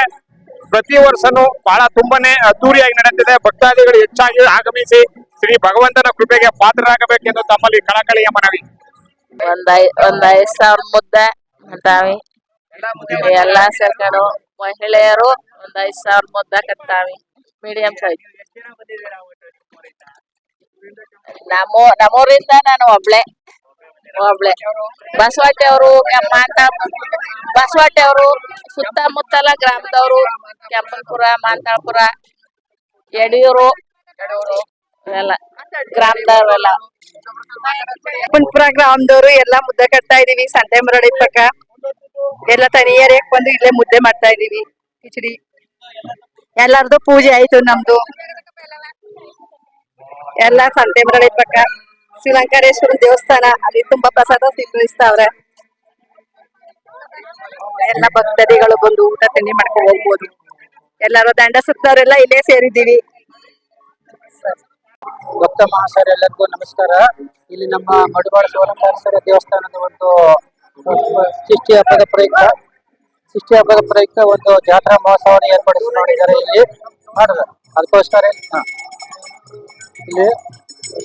ಪ್ರತಿ ವರ್ಷನೂ ಬಹಳ ತುಂಬಾನೇ ಅದ್ದೂರಿಯಾಗಿ ನಡೆಯುತ್ತಿದೆ. ಭಕ್ತಾದಿಗಳು ಹೆಚ್ಚಾಗಿ ಆಗಮಿಸಿ ಶ್ರೀ ಭಗವಂತನ ಕೃಪೆಗೆ ಪಾತ್ರರಾಗಬೇಕೆಂದು ತಮ್ಮಲ್ಲಿ ಕಳಕಳಿಯ ಮನವಿ. ಒಂದ್ 5,000 ಮುದ್ದೆ ಕಟ್ಟಾವಿ. ಎಲ್ಲಾ ಸೇರ್ಕೊಂಡು ಮಹಿಳೆಯರು ಒಂದ್ 5,000 ಮುದ್ದೆ ಕಟ್ಟಾವಿ. Medium size. ನಮ್ಮೂರಿಂದ ನಾನು ಒಬ್ಳೆ ಬಸವಟ್ಟಿ ಅವರು ಬಸವಟ್ಟಿ ಅವರು ಸುತ್ತಮುತ್ತಲ ಗ್ರಾಮದವರು ಕೆಂಪನಪುರ ಮಾಂತಾಳ್ಪುರ ಯಡಿಯೂರು ಎಲ್ಲ ಗ್ರಾಮದವ್ರೆಲ್ಲ ಕುಂಪುರ ಗ್ರಾಮದವರು ಎಲ್ಲಾ ಮುದ್ದೆ ಕಟ್ತಾ ಇದೀವಿ. ಸಂತೆ ಮರಳಿ ಪಕ್ಕ ಎಲ್ಲ ತನಿಯರಿಗೆ ಬಂದು ಇಲ್ಲೇ ಮುದ್ದೆ ಮಾಡ್ತಾ ಇದೀವಿ. ಕಿಚಡಿ ಎಲ್ಲಾರ್ದು ಪೂಜೆ ಆಯ್ತು. ನಮ್ದು ಎಲ್ಲ ಸಂತೆ ಮರಳಿ ಪಕ್ಕ ಶ್ರೀಲಂಕರೇಶ್ವರ ದೇವಸ್ಥಾನ, ಅಲ್ಲಿ ತುಂಬಾ ಪ್ರಸಾದ ಸ್ವೀಕರಿಸ್ತಾವ್ರೆ. ಎಲ್ಲ ಭಕ್ತಾದಿಗಳು ಬಂದು ಊಟ ತಿಂಡಿ ಮಾಡ್ಕೊಂಡು ಹೋಗ್ಬೋದು. ಎಲ್ಲಾರು ದಂಡ ಸುತ್ತವರೆಲ್ಲ ಇಲ್ಲೇ ಸೇರಿದ್ದೀವಿ. ಭಕ್ತ ಮಹಾಶಯರೆಲ್ಲರಿಗೂ ನಮಸ್ಕಾರ. ಇಲ್ಲಿ ನಮ್ಮ ಮಡಿವಾಳ ಶಿವಲಿಂಗೇಶ್ವರ ದೇವಸ್ಥಾನದ ಒಂದು ಷಷ್ಠಿ ಹಬ್ಬದ ಪ್ರಯುಕ್ತ ಒಂದು ಜಾತ್ರಾ ಮಹೋತ್ಸವವನ್ನು ಏರ್ಪಡಿಸಿ ಮಾಡಿದ್ದಾರೆ. ಇಲ್ಲಿ ಮಾಡಿದ್ರು ಅದಕ್ಕೋಸ್ಕರ ಇಲ್ಲಿ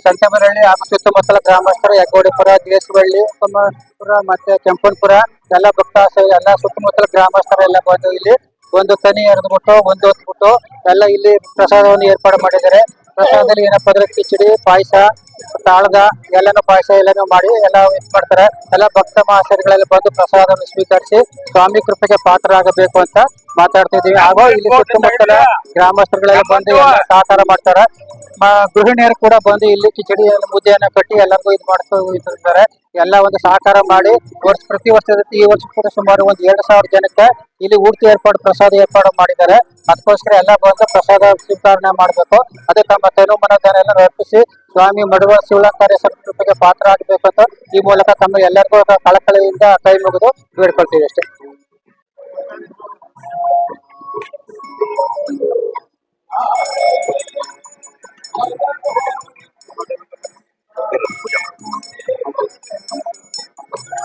ಸಂತೆಮರಳ್ಳಿ ಹಾಗೂ ಸುತ್ತಮುತ್ತಲ ಗ್ರಾಮಸ್ಥರು ಯಗ್ಗೋಡಿಪುರ, ದೇಶವಳ್ಳಿ, ಕುಮಾರಪುರ ಮತ್ತೆ ಕೆಂಪನಪುರ ಎಲ್ಲ ಭಕ್ತಾಶಯ ಎಲ್ಲ ಸುತ್ತಮುತ್ತಲ ಗ್ರಾಮಸ್ಥರೆಲ್ಲ ಬಂದು ಇಲ್ಲಿ ಒಂದು ತನಿ ಎರೆದ್ಬಿಟ್ಟು ಒಂದು ಹೊತ್ಬಿಟ್ಟು ಎಲ್ಲ ಇಲ್ಲಿ ಪ್ರಸಾದವನ್ನು ಏರ್ಪಾಡು ಮಾಡಿದ್ದಾರೆ. ಪ್ರಸಾದದಲ್ಲಿ ಏನಪ್ಪಾ ಅಂದ್ರೆ ಕಿಚಡಿ, ಪಾಯಸ, ತಾಳ್ದ ಎಲ್ಲಾನು ಪಾಯಸ ಎಲ್ಲಾನು ಮಾಡಿ ಎಲ್ಲ ಇದು ಮಾಡ್ತಾರೆ. ಎಲ್ಲ ಭಕ್ತ ಮಹಾಶಯಗಳೆಲ್ಲ ಬಂದು ಪ್ರಸಾದವನ್ನು ಸ್ವೀಕರಿಸಿ ಸ್ವಾಮಿ ಕೃಪೆಗೆ ಪಾತ್ರರಾಗಬೇಕು ಅಂತ ಮಾತಾಡ್ತಿದೀವಿ. ಹಾಗೂ ಇಲ್ಲಿ ಸುತ್ತಮುತ್ತಲ ಗ್ರಾಮಸ್ಥರುಗಳೆಲ್ಲ ಬಂದು ಎಲ್ಲ ಸಹಕಾರ ಮಾಡ್ತಾರೆ. ಗೃಹಿಣಿಯರು ಕೂಡ ಬಂದು ಇಲ್ಲಿ ಕಿಚಡಿ ಮುದ್ದೆಯನ್ನ ಕಟ್ಟಿ ಎಲ್ಲರಿಗೂ ಇದು ಮಾಡ್ತಿರ್ತಾರೆ. ಎಲ್ಲ ಒಂದು ಸಹಕಾರ ಮಾಡಿ ಪ್ರತಿ ವರ್ಷದಂತೆ ಈ ವರ್ಷ ಕೂಡ ಸುಮಾರು ಒಂದು 2,000 ಜನಕ್ಕೆ ಇಲ್ಲಿ ಊಟ ಪ್ರಸಾದ ಏರ್ಪಾಡು ಮಾಡಿದ್ದಾರೆ. ಅದಕ್ಕೋಸ್ಕರ ಎಲ್ಲ ಬಂದು ಪ್ರಸಾದ ಸ್ವೀಕರಣೆ ಮಾಡಬೇಕು. ಅದಕ್ಕೆ ತಮ್ಮ ತನು ಮನೋಧನ ಎಲ್ಲ ಅರ್ಪಿಸಿ ಸ್ವಾಮಿ ಮಡಿವಾಳ ಶಿವಲಿಂಗೇಶ್ವರ ಕೃಪೆಗೆ ಪಾತ್ರ ಆಗಬೇಕು ಅಂತ ಈ ಮೂಲಕ ತಮ್ಮ ಎಲ್ಲರಿಗೂ ಕಳಕಳಿಯಿಂದ ಕೈ ಮುಗಿದು ಬೇಡ್ಕೊಳ್ತೀವಿ ಅಷ್ಟೇ.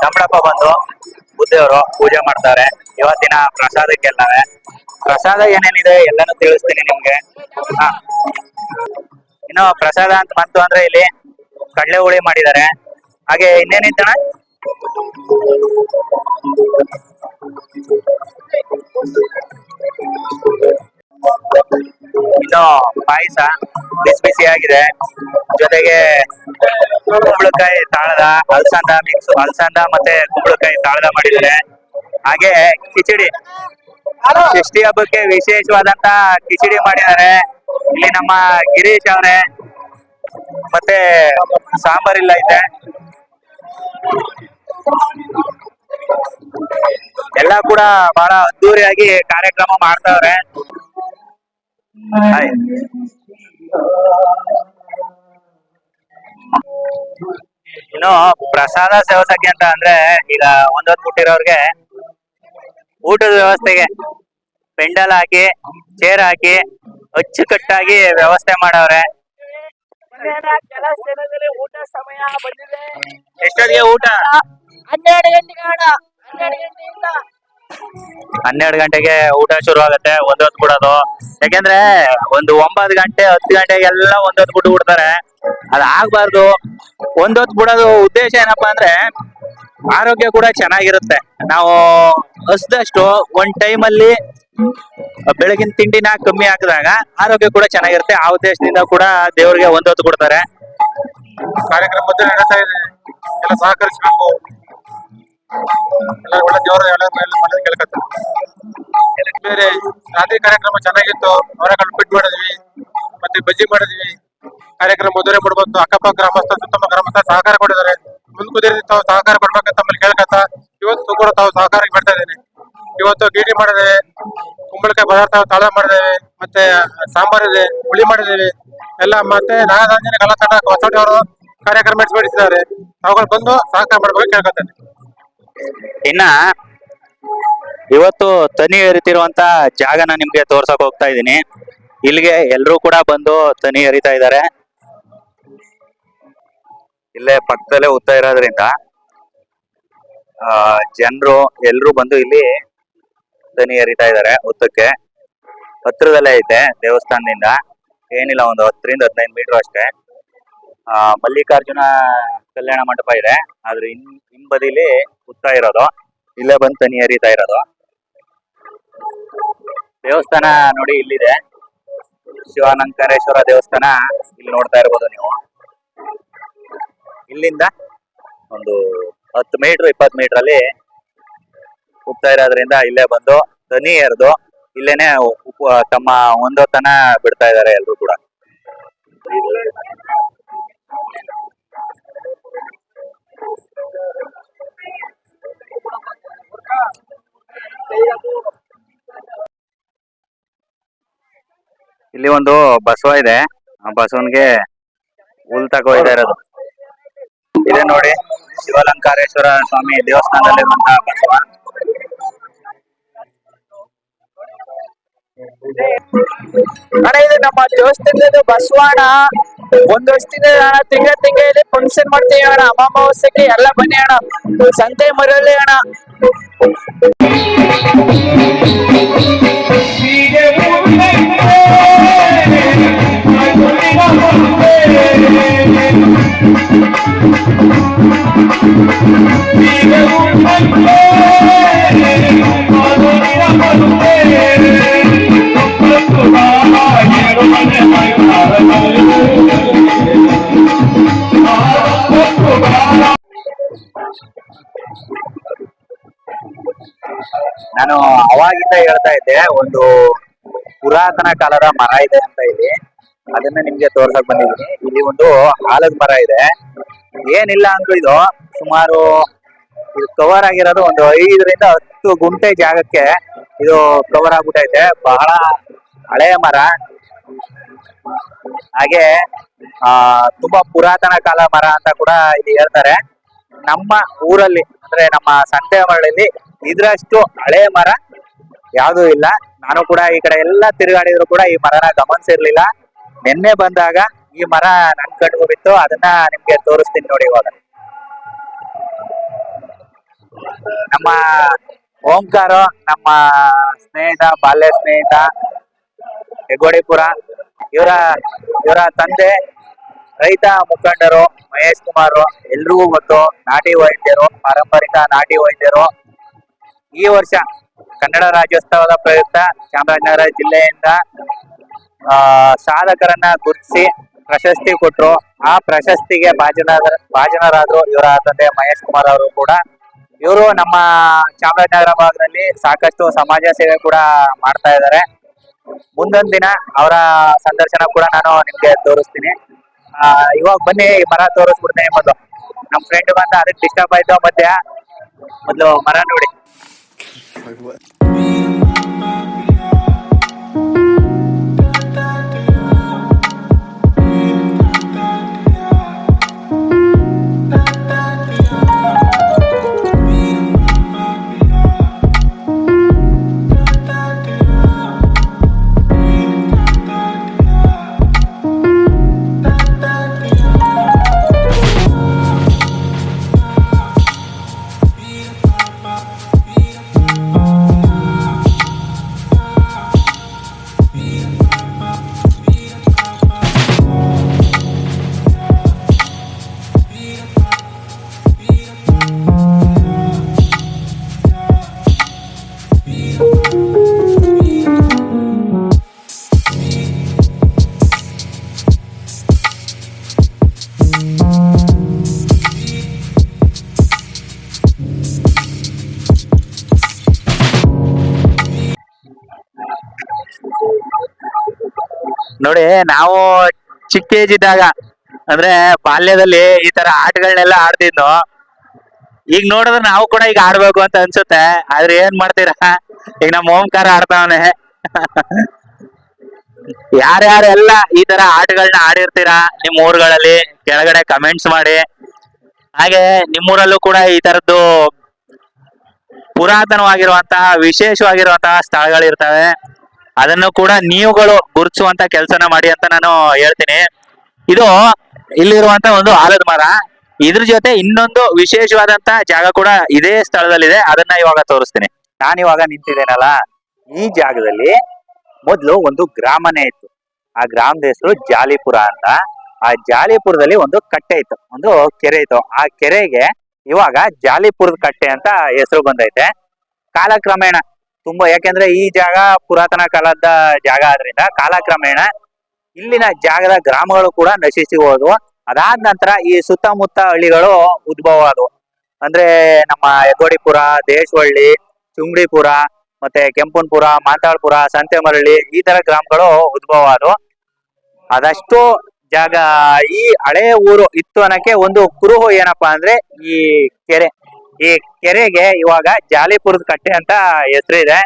ತಮ್ಮಡಪ್ಪ ಬಂದು ಬುದ್ಧಿಯವರು ಪೂಜೆ ಮಾಡ್ತಾರೆ. ಇವತ್ತಿನ ಪ್ರಸಾದಕ್ಕೆಲ್ಲವೇ ಪ್ರಸಾದ ಏನೇನಿದೆ ಎಲ್ಲಾನು ತಿಳಿಸ್ತೀನಿ ನಿಮ್ಗೆ. ಇನ್ನು ಪ್ರಸಾದ ಅಂತ ಬಂತು ಅಂದ್ರೆ ಇಲ್ಲಿ ಕಡಲೆ ಹುಳಿ ಮಾಡಿದ್ದಾರೆ. ಹಾಗೆ ಇನ್ನೇನಿತ್ತಣ್ಣ? ಇನ್ನು ಪಾಯಸ ಬಿಸಿ ಬಿಸಿಯಾಗಿದೆ. ಜೊತೆಗೆ ಕುಂಬಳಕಾಯಿ ತಾಳದ ಅಲಸಂದ ಮಿಕ್ಸ್, ಅಲಸಂದ ಮತ್ತೆ ಕುಂಬಳಕಾಯಿ ತಾಳದ ಮಾಡಿದ್ದಾರೆ. ಹಾಗೆ ಕಿಚಡಿ, ಷಷ್ಠಿ ಹಬ್ಬಕ್ಕೆ ವಿಶೇಷವಾದಂತ ಕಿಚಡಿ ಮಾಡಿದ್ದಾರೆ. ಇಲ್ಲಿ ನಮ್ಮ ಗಿರೀಶ್ ಅವರೇ ಮತ್ತೆ ಸಾಂಬಾರಿಲ್ಲ ಇದೆ. ಎಲ್ಲ ಕೂಡ ಬಹಳ ಅದ್ದೂರಿಯಾಗಿ ಕಾರ್ಯಕ್ರಮ ಮಾಡ್ತಾವ್ರೆ. ಇನ್ನು ಪ್ರಸಾದ ಸೇವಸಕ್ಕೆ ಅಂತ ಅಂದ್ರೆ ಈಗ ಒಂದೊತ್ತು ಮುಟ್ಟಿರೋರ್ಗೆ ಊಟದ ವ್ಯವಸ್ಥೆಗೆ ಪೆಂಡಲ್ ಹಾಕಿ ಚೇರ್ ಹಾಕಿ ಅಚ್ಚುಕಟ್ಟಾಗಿ ವ್ಯವಸ್ಥೆ ಮಾಡವ್ರೆ. ಊಟ ಸಮಯ ಬಂದಿದೆ. ಎಷ್ಟೊತ್ತಿಗೆ ಊಟ? 12 ಗಂಟೆಗೆ 12 ಗಂಟೆಗೆ ಊಟ ಶುರು ಆಗುತ್ತೆ. ಒಂದೊತ್ತು ಬಿಡೋದು. ಯಾಕೆಂದ್ರೆ ಒಂದು 9 ಗಂಟೆ 10 ಗಂಟೆಗೆಲ್ಲ ಒಂದೊತ್ತು ಬಿಟ್ಟು ಬಿಡ್ತಾರೆ. ಅದಾಗಬಾರ್ದು. ಒಂದೊತ್ತು ಬಿಡೋದು ಉದ್ದೇಶ ಏನಪ್ಪಾ ಅಂದ್ರೆ ಆರೋಗ್ಯ ಕೂಡ ಚೆನ್ನಾಗಿರುತ್ತೆ. ನಾವು ಹಸ್ದಷ್ಟು ಒಂದ್ ಟೈಮಲ್ಲಿ ಬೆಳಗಿನ ತಿಂಡಿನ ಕಮ್ಮಿ ಹಾಕಿದಾಗ ಆರೋಗ್ಯ ಕೂಡ ಚೆನ್ನಾಗಿರುತ್ತೆ. ಆ ಉದ್ದೇಶದಿಂದ ಕೂಡ ದೇವರಿಗೆ ಒಂದೊತ್ತು ಕೊಡ್ತಾರೆ. ಕಾರ್ಯಕ್ರಮ ನಡೀತಾ ಇದೆ, ಎಲ್ಲ ಸಹಕರಿಸಬೇಕು. ಎಲ್ಲ ಒಳ್ಳೆ ದೇವರ ಮನವಿ ಕೇಳ್ಕತ್ತಾರೆ. ಬೇರೆ ರಾತ್ರಿ ಕಾರ್ಯಕ್ರಮ ಚೆನ್ನಾಗಿತ್ತು. ಹೊರಗಡೆ ಫಿಟ್ ಮಾಡಿದ್ವಿ, ಮತ್ತೆ ಬಜ್ಜಿ ಮಾಡಿದ್ವಿ. ಕಾರ್ಯಕ್ರಮ ಮದುವೆ ಮಾಡ್ಬೇಕು. ಅಕ್ಕಪಕ್ಕ ಗ್ರಾಮಸ್ಥ ಸುತ್ತಮುತ್ತ ಗ್ರಾಮಸ್ಥ ಸಹಕಾರ ಕೊಟ್ಟಿದ್ದಾರೆ. ಮುಂದ್ಕುದಿರಿ ತಾವು ಸಹಕಾರ ಕೊಡ್ಬೇಕಂತ ತಮ್ಮಲ್ಲಿ ಕೇಳ್ಕತ್ತ ಇವತ್ತು ಕೂಡ ತಾವು ಸಹಕಾರಕ್ಕೆ ಬರ್ತಾ ಇದ್ದೀನಿ. ಇವತ್ತು ಗೀಟಿ ಮಾಡಿದ್ದೇವೆ, ಕುಂಬಳಕಾಯಿ ಪದಾರ್ಥ ತಾಳ ಮಾಡಿದ್ದೇವೆ, ಮತ್ತೆ ಸಾಂಬಾರ್ ಇದೆ, ಹುಳಿ ಮಾಡಿದ್ದೇವೆ ಎಲ್ಲ. ಮತ್ತೆ ನಾಗರಾಜನ ಕಲಾ ತಂಡ ಹೊಸಟಿ ಅವರು ಕಾರ್ಯಕ್ರಮ ಏರ್ಪಡಿಸಿದ್ದಾರೆ. ಅವುಗಳು ಬಂದು ಸಹಕಾರ ಮಾಡ್ಬೇಕು ಕೇಳ್ಕೊತೇನೆ. ಇನ್ನ ಇವತ್ತು ತನಿ ಎರಿತಿರುವಂತ ಜಾಗನ ನಿಮ್ಗೆ ತೋರ್ಸಕ್ ಹೋಗ್ತಾ ಇದೀನಿ. ಇಲ್ಲಿಗೆ ಎಲ್ರೂ ಕೂಡ ಬಂದು ತನಿ ಎರಿತಾ ಇದ್ದಾರೆ. ಇಲ್ಲೇ ಪಕ್ಕದಲ್ಲೇ ಉತ್ತಾ ಇರೋದ್ರಿಂದ ಜನರು ಎಲ್ರು ಬಂದು ಇಲ್ಲಿ ದನಿ ಎರಿತಾ ಇದಾರೆ. ಉತ್ತಕ್ಕೆ ಹತ್ರದಲ್ಲೇ ಐತೆ ದೇವಸ್ಥಾನದಿಂದ, ಏನಿಲ್ಲ ಒಂದು 10 ರಿಂದ 15 ಮೀಟರ್ ಅಷ್ಟೇ. ಮಲ್ಲಿಕಾರ್ಜುನ ಕಲ್ಯಾಣ ಮಂಟಪ ಇದೆ, ಅದ್ರ ಹಿಂಬದಿಲಿ ಉತ್ತಾ ಇರೋದು. ಇಲ್ಲೇ ಬಂದು ದನಿ ಎರಿತಾ ಇರೋದು. ದೇವಸ್ಥಾನ ನೋಡಿ ಇಲ್ಲಿದೆ, ಶಿವಾನಂಕರೇಶ್ವರ ದೇವಸ್ಥಾನ ಇಲ್ಲಿ ನೋಡ್ತಾ ಇರ್ಬೋದು ನೀವು. ಇಲ್ಲಿಂದ ಒಂದು 10 ಮೀಟರ್ 20 ಮೀಟರ್ ಅಲ್ಲಿ ಹೋಗ್ತಾ ಇರೋದ್ರಿಂದ ಇಲ್ಲೇ ಬಂದು ದನಿ ಎರೆದು ಇಲ್ಲೇನೆ ತಮ್ಮ ಒಂದೊತ್ತನ ಬಿಡ್ತಾ ಇದ್ದಾರೆ ಎಲ್ರು ಕೂಡ. ಇಲ್ಲಿ ಒಂದು ಬಸವ ಇದೆ, ಆ ಬಸವನ್ಗೆ ಹುಲ್ ತಗೋ ಇರೋದು ಇದೆ ನೋಡಿ. ಶಿವಲಂಕಾರೇಶ್ವರ ಸ್ವಾಮಿ ದೇವಸ್ಥಾನದಲ್ಲಿರುವಂತಹ ಬಸವ. ಅಣ್ಣ ಇದು ನಮ್ಮ ದೇವಸ್ಥಾನದ ಬಸವಣ್ಣ. ಒಂದ್ ವರ್ಷದಿಂದ ಅಣ್ಣ ತಿಂಗಳಲ್ಲಿ ಫಂಕ್ಷನ್ ಮಾಡ್ತೀವಿ ಅಣ್ಣ. ಅಮಾವಾಸ್ಯಕ್ಕೆ ಎಲ್ಲ ಬನ್ನಿ ಅಣ್ಣ, ಸಂತೆ ಮರಳಿ ಅಣ್ಣ. ನಾನು ಅವಾಗಿಂದ ಹೇಳ್ತಾ ಇದ್ದೆ, ಒಂದು ಪುರಾತನ ಕಾಲದ ಮರ ಇದೆ ಅಂತ ಇಲ್ಲಿ, ಅದನ್ನ ನಿಮ್ಗೆ ತೋರ್ಸಕ್ ಬಂದಿದ್ದೀನಿ. ಇಲ್ಲಿ ಒಂದು ಆಲದ ಮರ ಇದೆ, ಏನಿಲ್ಲ ಅಂದ್ರೂ ಇದು ಸುಮಾರು ಇದು ಕವರ್ ಆಗಿರೋದು ಒಂದು 5 ರಿಂದ 10 ಗುಂಟೆ ಜಾಗಕ್ಕೆ ಇದು ಕವರ್ ಆಗ್ಬಿಟ್ಟೈತೆ. ಬಹಳ ಹಳೆಯ ಮರ, ಹಾಗೆ ತುಂಬಾ ಪುರಾತನ ಕಾಲ ಮರ ಅಂತ ಕೂಡ ಇಲ್ಲಿ ಹೇಳ್ತಾರೆ. ನಮ್ಮ ಊರಲ್ಲಿ ಅಂದ್ರೆ ನಮ್ಮ ಸಂತೆ ಮರಳಲ್ಲಿ ಇದ್ರಷ್ಟು ಹಳೆ ಮರ ಯಾವ್ದು ಇಲ್ಲ. ನಾನು ಕೂಡ ಈ ಕಡೆ ಎಲ್ಲ ತಿರುಗಾಡಿದ್ರು ಕೂಡ ಈ ಮರನ ಗಮನಿಸಿರ್ಲಿಲ್ಲ. ನಿನ್ನೆ ಬಂದಾಗ ಈ ಮರ ನನ್ ಕಣ್ಗೂ ಬಿತ್ತು, ಅದನ್ನ ನಿಮ್ಗೆ ತೋರಿಸ್ತೀನಿ ನೋಡಿ. ಇವಾಗ ನಮ್ಮ ಓಂಕಾರ, ನಮ್ಮ ಸ್ನೇಹಿತ, ಬಾಲ್ಯ ಸ್ನೇಹಿತ ಹೆಗ್ಗೋಡಿಪುರ, ಇವರ ತಂದೆ ರೈತ ಮುಖಂಡರು ಮಹೇಶ್ ಕುಮಾರ್, ಎಲ್ರಿಗೂ ಗೊತ್ತು. ನಾಟಿ ವೈದ್ಯರು, ಪಾರಂಪರಿಕ ನಾಟಿ ವೈದ್ಯರು. ಈ ವರ್ಷ ಕನ್ನಡ ರಾಜ್ಯೋತ್ಸವದ ಪ್ರಯುಕ್ತ ಚಾಮರಾಜನಗರ ಜಿಲ್ಲೆಯಿಂದ ಸಾಧಕರನ್ನ ಗುರುತಿಸಿ ಪ್ರಶಸ್ತಿ ಕೊಟ್ರು. ಆ ಪ್ರಶಸ್ತಿಗೆ ಭಾಜನರಾದ್ರು ಇವರ ತಂದೆ ಮಹೇಶ್ ಕುಮಾರ್ ಅವರು ಕೂಡ. ಇವರು ನಮ್ಮ ಚಾಮರಾಜನಗರ ಭಾಗದಲ್ಲಿ ಸಾಕಷ್ಟು ಸಮಾಜ ಸೇವೆ ಕೂಡ ಮಾಡ್ತಾ ಇದ್ದಾರೆ. ಮುಂದೊಂದ್ ದಿನ ಅವರ ಸಂದರ್ಶನ ಕೂಡ ನಾನು ನಿಮ್ಗೆ ತೋರಿಸ್ತೀನಿ. ಇವಾಗ ಬನ್ನಿ ಈ ಮರ ತೋರಿಸ್ಬಿಡ್ತೇನೆ. ಮೊದಲು ನಮ್ ಫ್ರೆಂಡ್ ಬಂದ, ಅದಕ್ಕೆ ಡಿಸ್ಟರ್ಬ್ ಆಯ್ತು ಮಧ್ಯ. ಮೊದಲು ಮರ ನೋಡಿ. ನೋಡಿ, ನಾವು ಚಿಕ್ಕ ಏಜ್ ಇದ್ದಾಗ ಅಂದ್ರೆ ಬಾಲ್ಯದಲ್ಲಿ ಈ ತರ ಆಟಗಳನ್ನೆಲ್ಲ ಆಡ್ತಿದ್ನು. ಈಗ ನೋಡಿದ್ರೆ ನಾವು ಕೂಡ ಈಗ ಆಡ್ಬೇಕು ಅಂತ ಅನ್ಸುತ್ತೆ. ಆದ್ರೆ ಏನ್ ಮಾಡ್ತೀರಾ, ಈಗ ನಮ್ಮ ಓಂಕಾರ ಆಡ್ತಾವನೆ. ಯಾರ್ಯಾರೆಲ್ಲ ಈ ತರ ಆಟಗಳನ್ನ ಆಡಿರ್ತೀರಾ ನಿಮ್ ಊರುಗಳಲ್ಲಿ ಕೆಳಗಡೆ ಕಮೆಂಟ್ಸ್ ಮಾಡಿ. ಹಾಗೆ ನಿಮ್ಮೂರಲ್ಲೂ ಕೂಡ ಈ ತರದ್ದು ಪುರಾತನವಾಗಿರುವಂತಹ ವಿಶೇಷವಾಗಿರುವಂತಹ ಸ್ಥಳಗಳಿರ್ತವೆ, ಅದನ್ನು ಕೂಡ ನೀವುಗಳು ಗುರುತಿಸುವಂತ ಕೆಲಸನ ಮಾಡಿ ಅಂತ ನಾನು ಹೇಳ್ತೀನಿ. ಇದು ಇಲ್ಲಿರುವಂತ ಒಂದು ಆಲದ ಮರ. ಇದ್ರ ಜೊತೆ ಇನ್ನೊಂದು ವಿಶೇಷವಾದಂತ ಜಾಗ ಕೂಡ ಇದೇ ಸ್ಥಳದಲ್ಲಿದೆ, ಅದನ್ನ ಇವಾಗ ತೋರಿಸ್ತೀನಿ. ನಾನಿವಾಗ ನಿಂತಿದ್ದೇನಲ್ಲ, ಈ ಜಾಗದಲ್ಲಿ ಮೊದ್ಲು ಒಂದು ಗ್ರಾಮನೇ ಇತ್ತು. ಆ ಗ್ರಾಮದ ಹೆಸರು ಜಾಲಿಪುರ ಅಂತ. ಆ ಜಾಲಿಪುರದಲ್ಲಿ ಒಂದು ಕಟ್ಟೆ ಇತ್ತು, ಒಂದು ಕೆರೆ ಇತ್ತು. ಆ ಕೆರೆಗೆ ಇವಾಗ ಜಾಲಿಪುರದ ಕಟ್ಟೆ ಅಂತ ಹೆಸರು ಬಂದೈತೆ. ಕಾಲಕ್ರಮೇಣ ತುಂಬಾ, ಯಾಕೆಂದ್ರೆ ಈ ಜಾಗ ಪುರಾತನ ಕಾಲದ ಜಾಗ ಆದ್ರಿಂದ ಕಾಲಕ್ರಮೇಣ ಇಲ್ಲಿನ ಜಾಗದ ಗ್ರಾಮಗಳು ಕೂಡ ನಶಿಸಿ ಹೋದವು. ಅದಾದ ನಂತರ ಈ ಸುತ್ತಮುತ್ತ ಹಳ್ಳಿಗಳು ಉದ್ಭವ ಆದವು. ಅಂದ್ರೆ ನಮ್ಮ ಯಗೋಡಿಪುರ, ದೇಶವಳ್ಳಿ, ಚುಂಗಡಿಪುರ, ಮತ್ತೆ ಕೆಂಪನ್ಪುರ, ಮಾತಾಳ್ಪುರ, ಸಂತೆಮರಳ್ಳಿ, ಈ ತರ ಗ್ರಾಮಗಳು ಉದ್ಭವ ಆದವು. ಅದಷ್ಟು ಜಾಗ ಈ ಹಳೆ ಊರು ಇತ್ತು ಅನ್ನಕ್ಕೆ ಒಂದು ಕುರುಹು ಏನಪ್ಪಾ ಅಂದ್ರೆ ಈ ಕೆರೆ. ಈ ಕೆರೆಗೆ ಇವಾಗ ಜಾಲಿಪುರದ ಕಟ್ಟೆ ಅಂತ ಹೆಸರಿದೆ.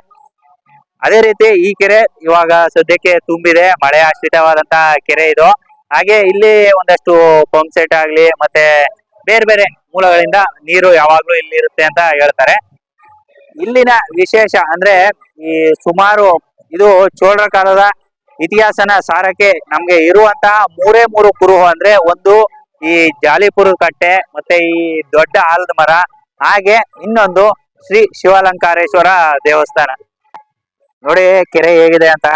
ಅದೇ ರೀತಿ ಈ ಕೆರೆ ಇವಾಗ ಸದ್ಯಕ್ಕೆ ತುಂಬಿದೆ, ಮಳೆ ಆಶ್ರಿತವಾದಂತ ಕೆರೆ ಇದು. ಹಾಗೆ ಇಲ್ಲಿ ಒಂದಷ್ಟು ಪಂಪ್ ಸೆಟ್ ಆಗ್ಲಿ ಮತ್ತೆ ಬೇರೆ ಬೇರೆ ಮೂಲಗಳಿಂದ ನೀರು ಯಾವಾಗ್ಲೂ ಇಲ್ಲಿ ಇರುತ್ತೆ ಅಂತ ಹೇಳ್ತಾರೆ. ಇಲ್ಲಿನ ವಿಶೇಷ ಅಂದ್ರೆ ಈ ಸುಮಾರು ಇದು ಚೋಳರ ಕಾಲದ ಇತಿಹಾಸನ ಸಾರಕ್ಕೆ ನಮ್ಗೆ ಇರುವಂತಹ ಮೂರೇ ಕುರುಹು ಅಂದ್ರೆ ಒಂದು ಈ ಜಾಲಿಪುರದ ಕಟ್ಟೆ, ಮತ್ತೆ ಈ ದೊಡ್ಡ ಆಲದ ಮರ, ಹಾಗೆ ಇನ್ನೊಂದು ಶ್ರೀ ಶಿವಾಲಂಕಾರೇಶ್ವರ ದೇವಸ್ಥಾನ. ನೋಡಿ ಕೆರೆ ಹೇಗಿದೆ ಅಂತ.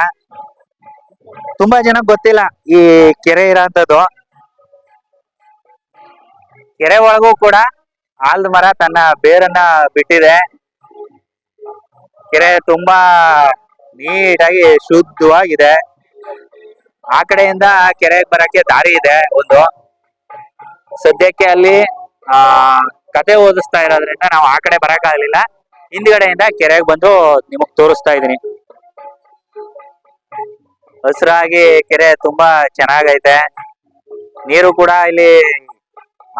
ತುಂಬಾ ಜನ ಗೊತ್ತಿಲ್ಲ ಈ ಕೆರೆ ಇರೋಂಥದ್ದು. ಕೆರೆ ಒಳಗೂ ಕೂಡ ಆಲದ ಮರ ತನ್ನ ಬೇರನ್ನ ಬಿಟ್ಟಿದೆ. ಕೆರೆ ತುಂಬಾ ನೀಟಾಗಿ ಶುದ್ಧವಾಗಿದೆ. ಆ ಕಡೆಯಿಂದ ಕೆರೆಗೆ ಬರಕ್ಕೆ ದಾರಿ ಇದೆ ಒಂದು. ಸದ್ಯಕ್ಕೆ ಅಲ್ಲಿ ಕತೆ ಓದಿಸ್ತಾ ಇರೋದ್ರಿಂದ ನಾವು ಆ ಕಡೆ ಬರಕ್ ಆಗ್ಲಿಲ್ಲ. ಹಿಂದ್ಗಡೆಯಿಂದ ಕೆರೆಗೆ ಬಂದು ನಿಮಗ್ ತೋರಿಸ್ತಾ ಇದೀನಿ. ಹಸಿರಾಗಿ ಕೆರೆ ತುಂಬಾ ಚೆನ್ನಾಗೈತೆ. ನೀರು ಕೂಡ ಇಲ್ಲಿ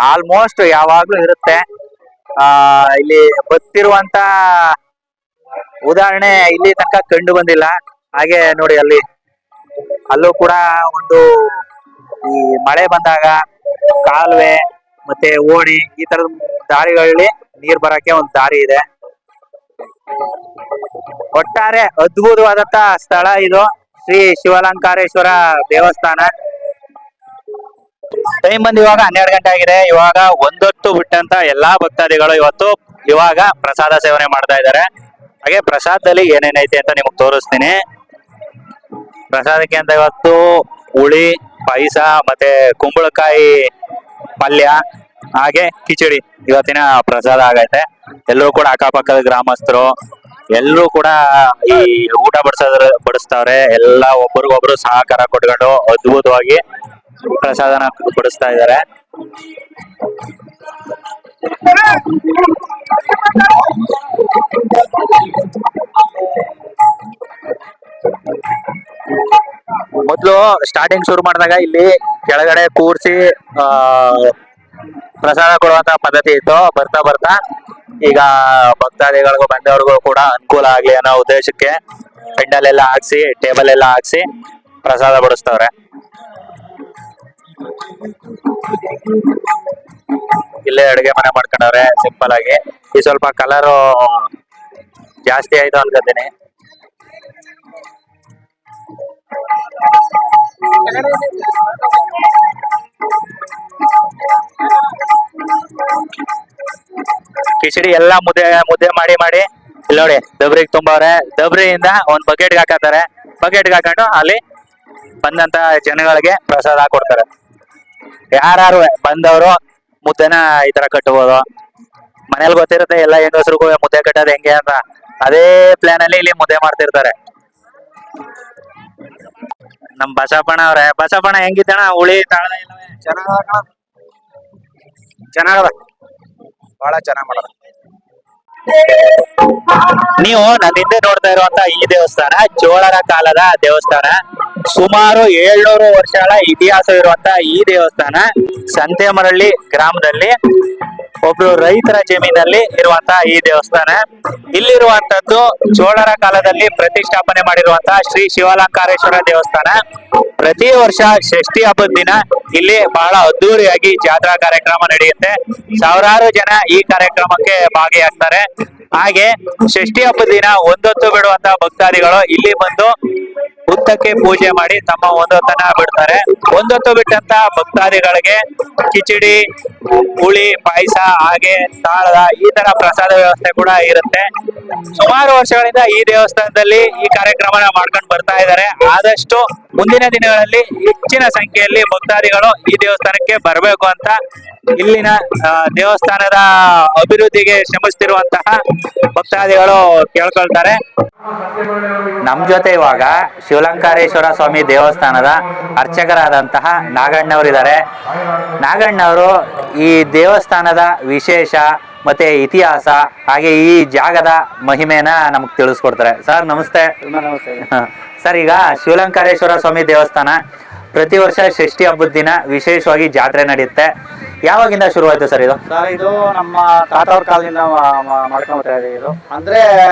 ಆಲ್ಮೋಸ್ಟ್ ಯಾವಾಗ್ಲೂ ಇರುತ್ತೆ. ಇಲ್ಲಿ ಬತ್ತಿರುವಂತ ಉದಾಹರಣೆ ಇಲ್ಲಿ ತನಕ ಕಂಡು ಬಂದಿಲ್ಲ. ಹಾಗೆ ನೋಡಿ ಅಲ್ಲೂ ಕೂಡ ಒಂದು ಈ ಮಳೆ ಬಂದಾಗ ಕಾಲುವೆ ಮತ್ತೆ ಓಣಿ ಈ ತರದ ದಾರಿಗಳಲ್ಲಿ ನೀರ್ ಬರಕ್ಕೆ ಒಂದು ದಾರಿ ಇದೆ. ಒಟ್ಟಾರೆ ಅದ್ಭುತವಾದಂತ ಸ್ಥಳ ಇದು, ಶ್ರೀ ಶಿವಾಲಂಕಾರೇಶ್ವರ ದೇವಸ್ಥಾನ. ಟೈಮ್ ಬಂದು ಇವಾಗ 12 ಗಂಟೆ ಆಗಿದೆ. ಇವಾಗ ಒಂದೊತ್ತು ಬಿಟ್ಟಂತ ಎಲ್ಲಾ ಭಕ್ತಾದಿಗಳು ಇವಾಗ ಪ್ರಸಾದ ಸೇವನೆ ಮಾಡ್ತಾ ಇದ್ದಾರೆ. ಹಾಗೆ ಪ್ರಸಾದದಲ್ಲಿ ಏನೇನೈತೆ ಅಂತ ನಿಮಗ್ ತೋರಿಸ್ತೀನಿ. ಪ್ರಸಾದಕ್ಕೆ ಅಂತ ಇವತ್ತು ಹುಳಿ, ಪಾಯಸ ಮತ್ತೆ ಕುಂಬಳಕಾಯಿ ಪಲ್ಯ, ಹಾಗೆ ಕಿಚಡಿ ಇವತ್ತಿನ ಪ್ರಸಾದ ಆಗೈತೆ. ಎಲ್ಲರೂ ಕೂಡ ಅಕ್ಕಪಕ್ಕದ ಗ್ರಾಮಸ್ಥರು ಎಲ್ಲರೂ ಕೂಡ ಈ ಊಟ ಬಡಿಸ್ತಾವ್ರೆ. ಎಲ್ಲ ಒಬ್ರಿಗೊಬ್ರು ಸಹಕಾರ ಕೊಟ್ಕೊಂಡು ಅದ್ಭುತವಾಗಿ ಪ್ರಸಾದನ ಬಡಿಸ್ತಾ ಇದ್ದಾರೆ. ಮೊದ್ಲು ಸ್ಟಾರ್ಟಿಂಗ್ ಶುರು ಮಾಡಿದಾಗ ಇಲ್ಲಿ ಕೆಳಗಡೆ ಕೂರ್ಸಿ ಪ್ರಸಾದ ಕೊಡುವಂತ ಪದ್ಧತಿ ಇತ್ತು. ಬರ್ತಾ ಬರ್ತಾ ಈಗ ಭಕ್ತಾದಿಗಳಿಗೂ ಬಂದವ್ರಿಗೂ ಕೂಡ ಅನುಕೂಲ ಆಗ್ಲಿ ಅನ್ನೋ ಉದ್ದೇಶಕ್ಕೆ ಪೆಂಡಲ್ ಎಲ್ಲ ಹಾಕ್ಸಿ, ಟೇಬಲ್ ಎಲ್ಲ ಹಾಕ್ಸಿ ಪ್ರಸಾದ ಬಡಿಸ್ತವ್ರೆ. ಇಲ್ಲೇ ಅಡುಗೆ ಮನೆ ಮಾಡ್ಕೊಂಡವ್ರೆ ಸಿಂಪಲ್ ಆಗಿ. ಈ ಸ್ವಲ್ಪ ಕಲರು ಜಾಸ್ತಿ ಆಯ್ತು ಅನ್ಕೋತೀನಿ. ಕಿಚಡಿ ಎಲ್ಲ ಮುದ್ದೆ ಮಾಡಿ ಇಲ್ಲಿ ನೋಡಿ ದಬ್ರಿಗೆ ತುಂಬವ್ರೆ. ದಬ್ರಿಯಿಂದ ಒಂದ್ ಬಕೆಟ್ಗೆ ಹಾಕತಾರೆ. ಬಕೆಟ್ಗೆ ಹಾಕೊಂಡು ಅಲ್ಲಿ ಬಂದಂತ ಜನಗಳಿಗೆ ಪ್ರಸಾದ ಕೊಡ್ತಾರೆ. ಯಾರು ಬಂದವರು ಮುದ್ದೆನ ಈ ತರ ಕಟ್ಟಬಹುದು. ಮನೇಲಿ ಗೊತ್ತಿರುತ್ತೆ ಎಲ್ಲ ಹೆಂಗಸ್ರಿಗೂ ಮುದ್ದೆ ಕಟ್ಟೋದು ಹೆಂಗೆ ಅಂತ. ಅದೇ ಪ್ಲಾನ್ ಅಲ್ಲಿ ಇಲ್ಲಿ ಮುದ್ದೆ ಮಾಡ್ತಿರ್ತಾರೆ. ನಮ್ ಬಸಪ್ಪಣ್ಣ ಅವ್ರೆ. ಬಸಪ್ಪಣ್ಣ ಹೆಂಗಿದ್ದಣ ಹುಳಿ ತಾಳ ಇಲ್ಲವೇ? ಚೆನ್ನಾಗದ, ಬಹಳ ಚೆನ್ನಾಗ್ ಮಾಡೋದು. ನೀವು ನನ್ನ ಹಿಂದೆ ನೋಡ್ತಾ ಇರುವಂತ ಈ ದೇವಸ್ಥಾನ ಚೋಳರ ಕಾಲದ ದೇವಸ್ಥಾನ. ಸುಮಾರು 700 ವರ್ಷಗಳ ಇತಿಹಾಸ ಇರುವಂತ ಈ ದೇವಸ್ಥಾನ ಸಂತೆಮರಳ್ಳಿ ಗ್ರಾಮದಲ್ಲಿ ಒಬ್ರು ರೈತರ ಜಮೀನಲ್ಲಿ ಇರುವಂತ ಈ ದೇವಸ್ಥಾನ. ಇಲ್ಲಿರುವಂತದ್ದು ಚೋಳರ ಕಾಲದಲ್ಲಿ ಪ್ರತಿಷ್ಠಾಪನೆ ಮಾಡಿರುವಂತಹ ಶ್ರೀ ಶಿವಾಲಂಕಾರೇಶ್ವರ ದೇವಸ್ಥಾನ. ಪ್ರತಿ ವರ್ಷ ಷಷ್ಠಿ ಹಬ್ಬದ ದಿನ ಇಲ್ಲಿ ಬಹಳ ಅದ್ದೂರಿಯಾಗಿ ಜಾತ್ರಾ ಕಾರ್ಯಕ್ರಮ ನಡೆಯುತ್ತೆ. ಸಾವಿರಾರು ಜನ ಈ ಕಾರ್ಯಕ್ರಮಕ್ಕೆ ಭಾಗಿಯಾಗ್ತಾರೆ. ಹಾಗೆ ಷಷ್ಠಿ ಹಬ್ಬದ ದಿನ ಒಂದೊತ್ತು ಬಿಡುವಂತ ಭಕ್ತಾದಿಗಳು ಇಲ್ಲಿ ಬಂದು ಹುತ್ತಕ್ಕೆ ಪೂಜೆ ಮಾಡಿ ತಮ್ಮ ಒಂದೊತ್ತನ್ನ ಬಿಡ್ತಾರೆ. ಒಂದೊತ್ತು ಬಿಟ್ಟಂತ ಭಕ್ತಾದಿಗಳಿಗೆ ಕಿಚಡಿ, ಹುಳಿ, ಪಾಯಸ ಹಾಗೆ ತಾಳದ ಈ ತರ ಪ್ರಸಾದ ವ್ಯವಸ್ಥೆ ಕೂಡ ಇರುತ್ತೆ. ಸುಮಾರು ವರ್ಷಗಳಿಂದ ಈ ದೇವಸ್ಥಾನದಲ್ಲಿ ಈ ಕಾರ್ಯಕ್ರಮನ ಮಾಡ್ಕೊಂಡು ಬರ್ತಾ ಇದ್ದಾರೆ. ಆದಷ್ಟು ಮುಂದಿನ ದಿನಗಳಲ್ಲಿ ಹೆಚ್ಚಿನ ಸಂಖ್ಯೆಯಲ್ಲಿ ಭಕ್ತಾದಿಗಳು ಈ ದೇವಸ್ಥಾನಕ್ಕೆ ಬರಬೇಕು ಅಂತ ಇಲ್ಲಿನ ದೇವಸ್ಥಾನದ ಅಭಿವೃದ್ಧಿಗೆ ಶ್ರಮಿಸ್ತಿರುವಂತಹ ಭಕ್ತಾದಿಗಳು ಕೇಳ್ಕೊಳ್ತಾರೆ. ನಮ್ ಜೊತೆ ಇವಾಗ ಶಿವಲಂಕಾರೇಶ್ವರ ಸ್ವಾಮಿ ದೇವಸ್ಥಾನದ ಅರ್ಚಕರಾದಂತಹ ನಾಗಣ್ಣವರಿದ್ದಾರೆ. ನಾಗಣ್ಣವರು ಈ ದೇವಸ್ಥಾನದ ವಿಶೇಷ ಮತ್ತೆ ಇತಿಹಾಸ ಹಾಗೆ ಈ ಜಾಗದ ಮಹಿಮೆನ ನಮಗ್ ತಿಳಿಸ್ಕೊಡ್ತಾರೆ. ಸರ್ ನಮಸ್ತೆ. ಸರ್, ಈಗ ಶಿವಲಂಕಾರೇಶ್ವರ ಸ್ವಾಮಿ ದೇವಸ್ಥಾನ ಪ್ರತಿ ವರ್ಷ ಷಷ್ಠಿ ಹಬ್ಬದ ದಿನ ವಿಶೇಷವಾಗಿ ಜಾತ್ರೆ ನಡೆಯುತ್ತೆ. ಯಾವಾಗಿಂದ ಶುರುವಾಯ್ತು ಸರ್ ಇದು? ಸರ್, ಇದು ನಮ್ಮ ತಾತವ್ರ ಕಾಲದಿಂದ ಮಾಡ್ಕೊಂಡ್ತಾ ಇದೆ. ಇದು ಅಂದ್ರೆ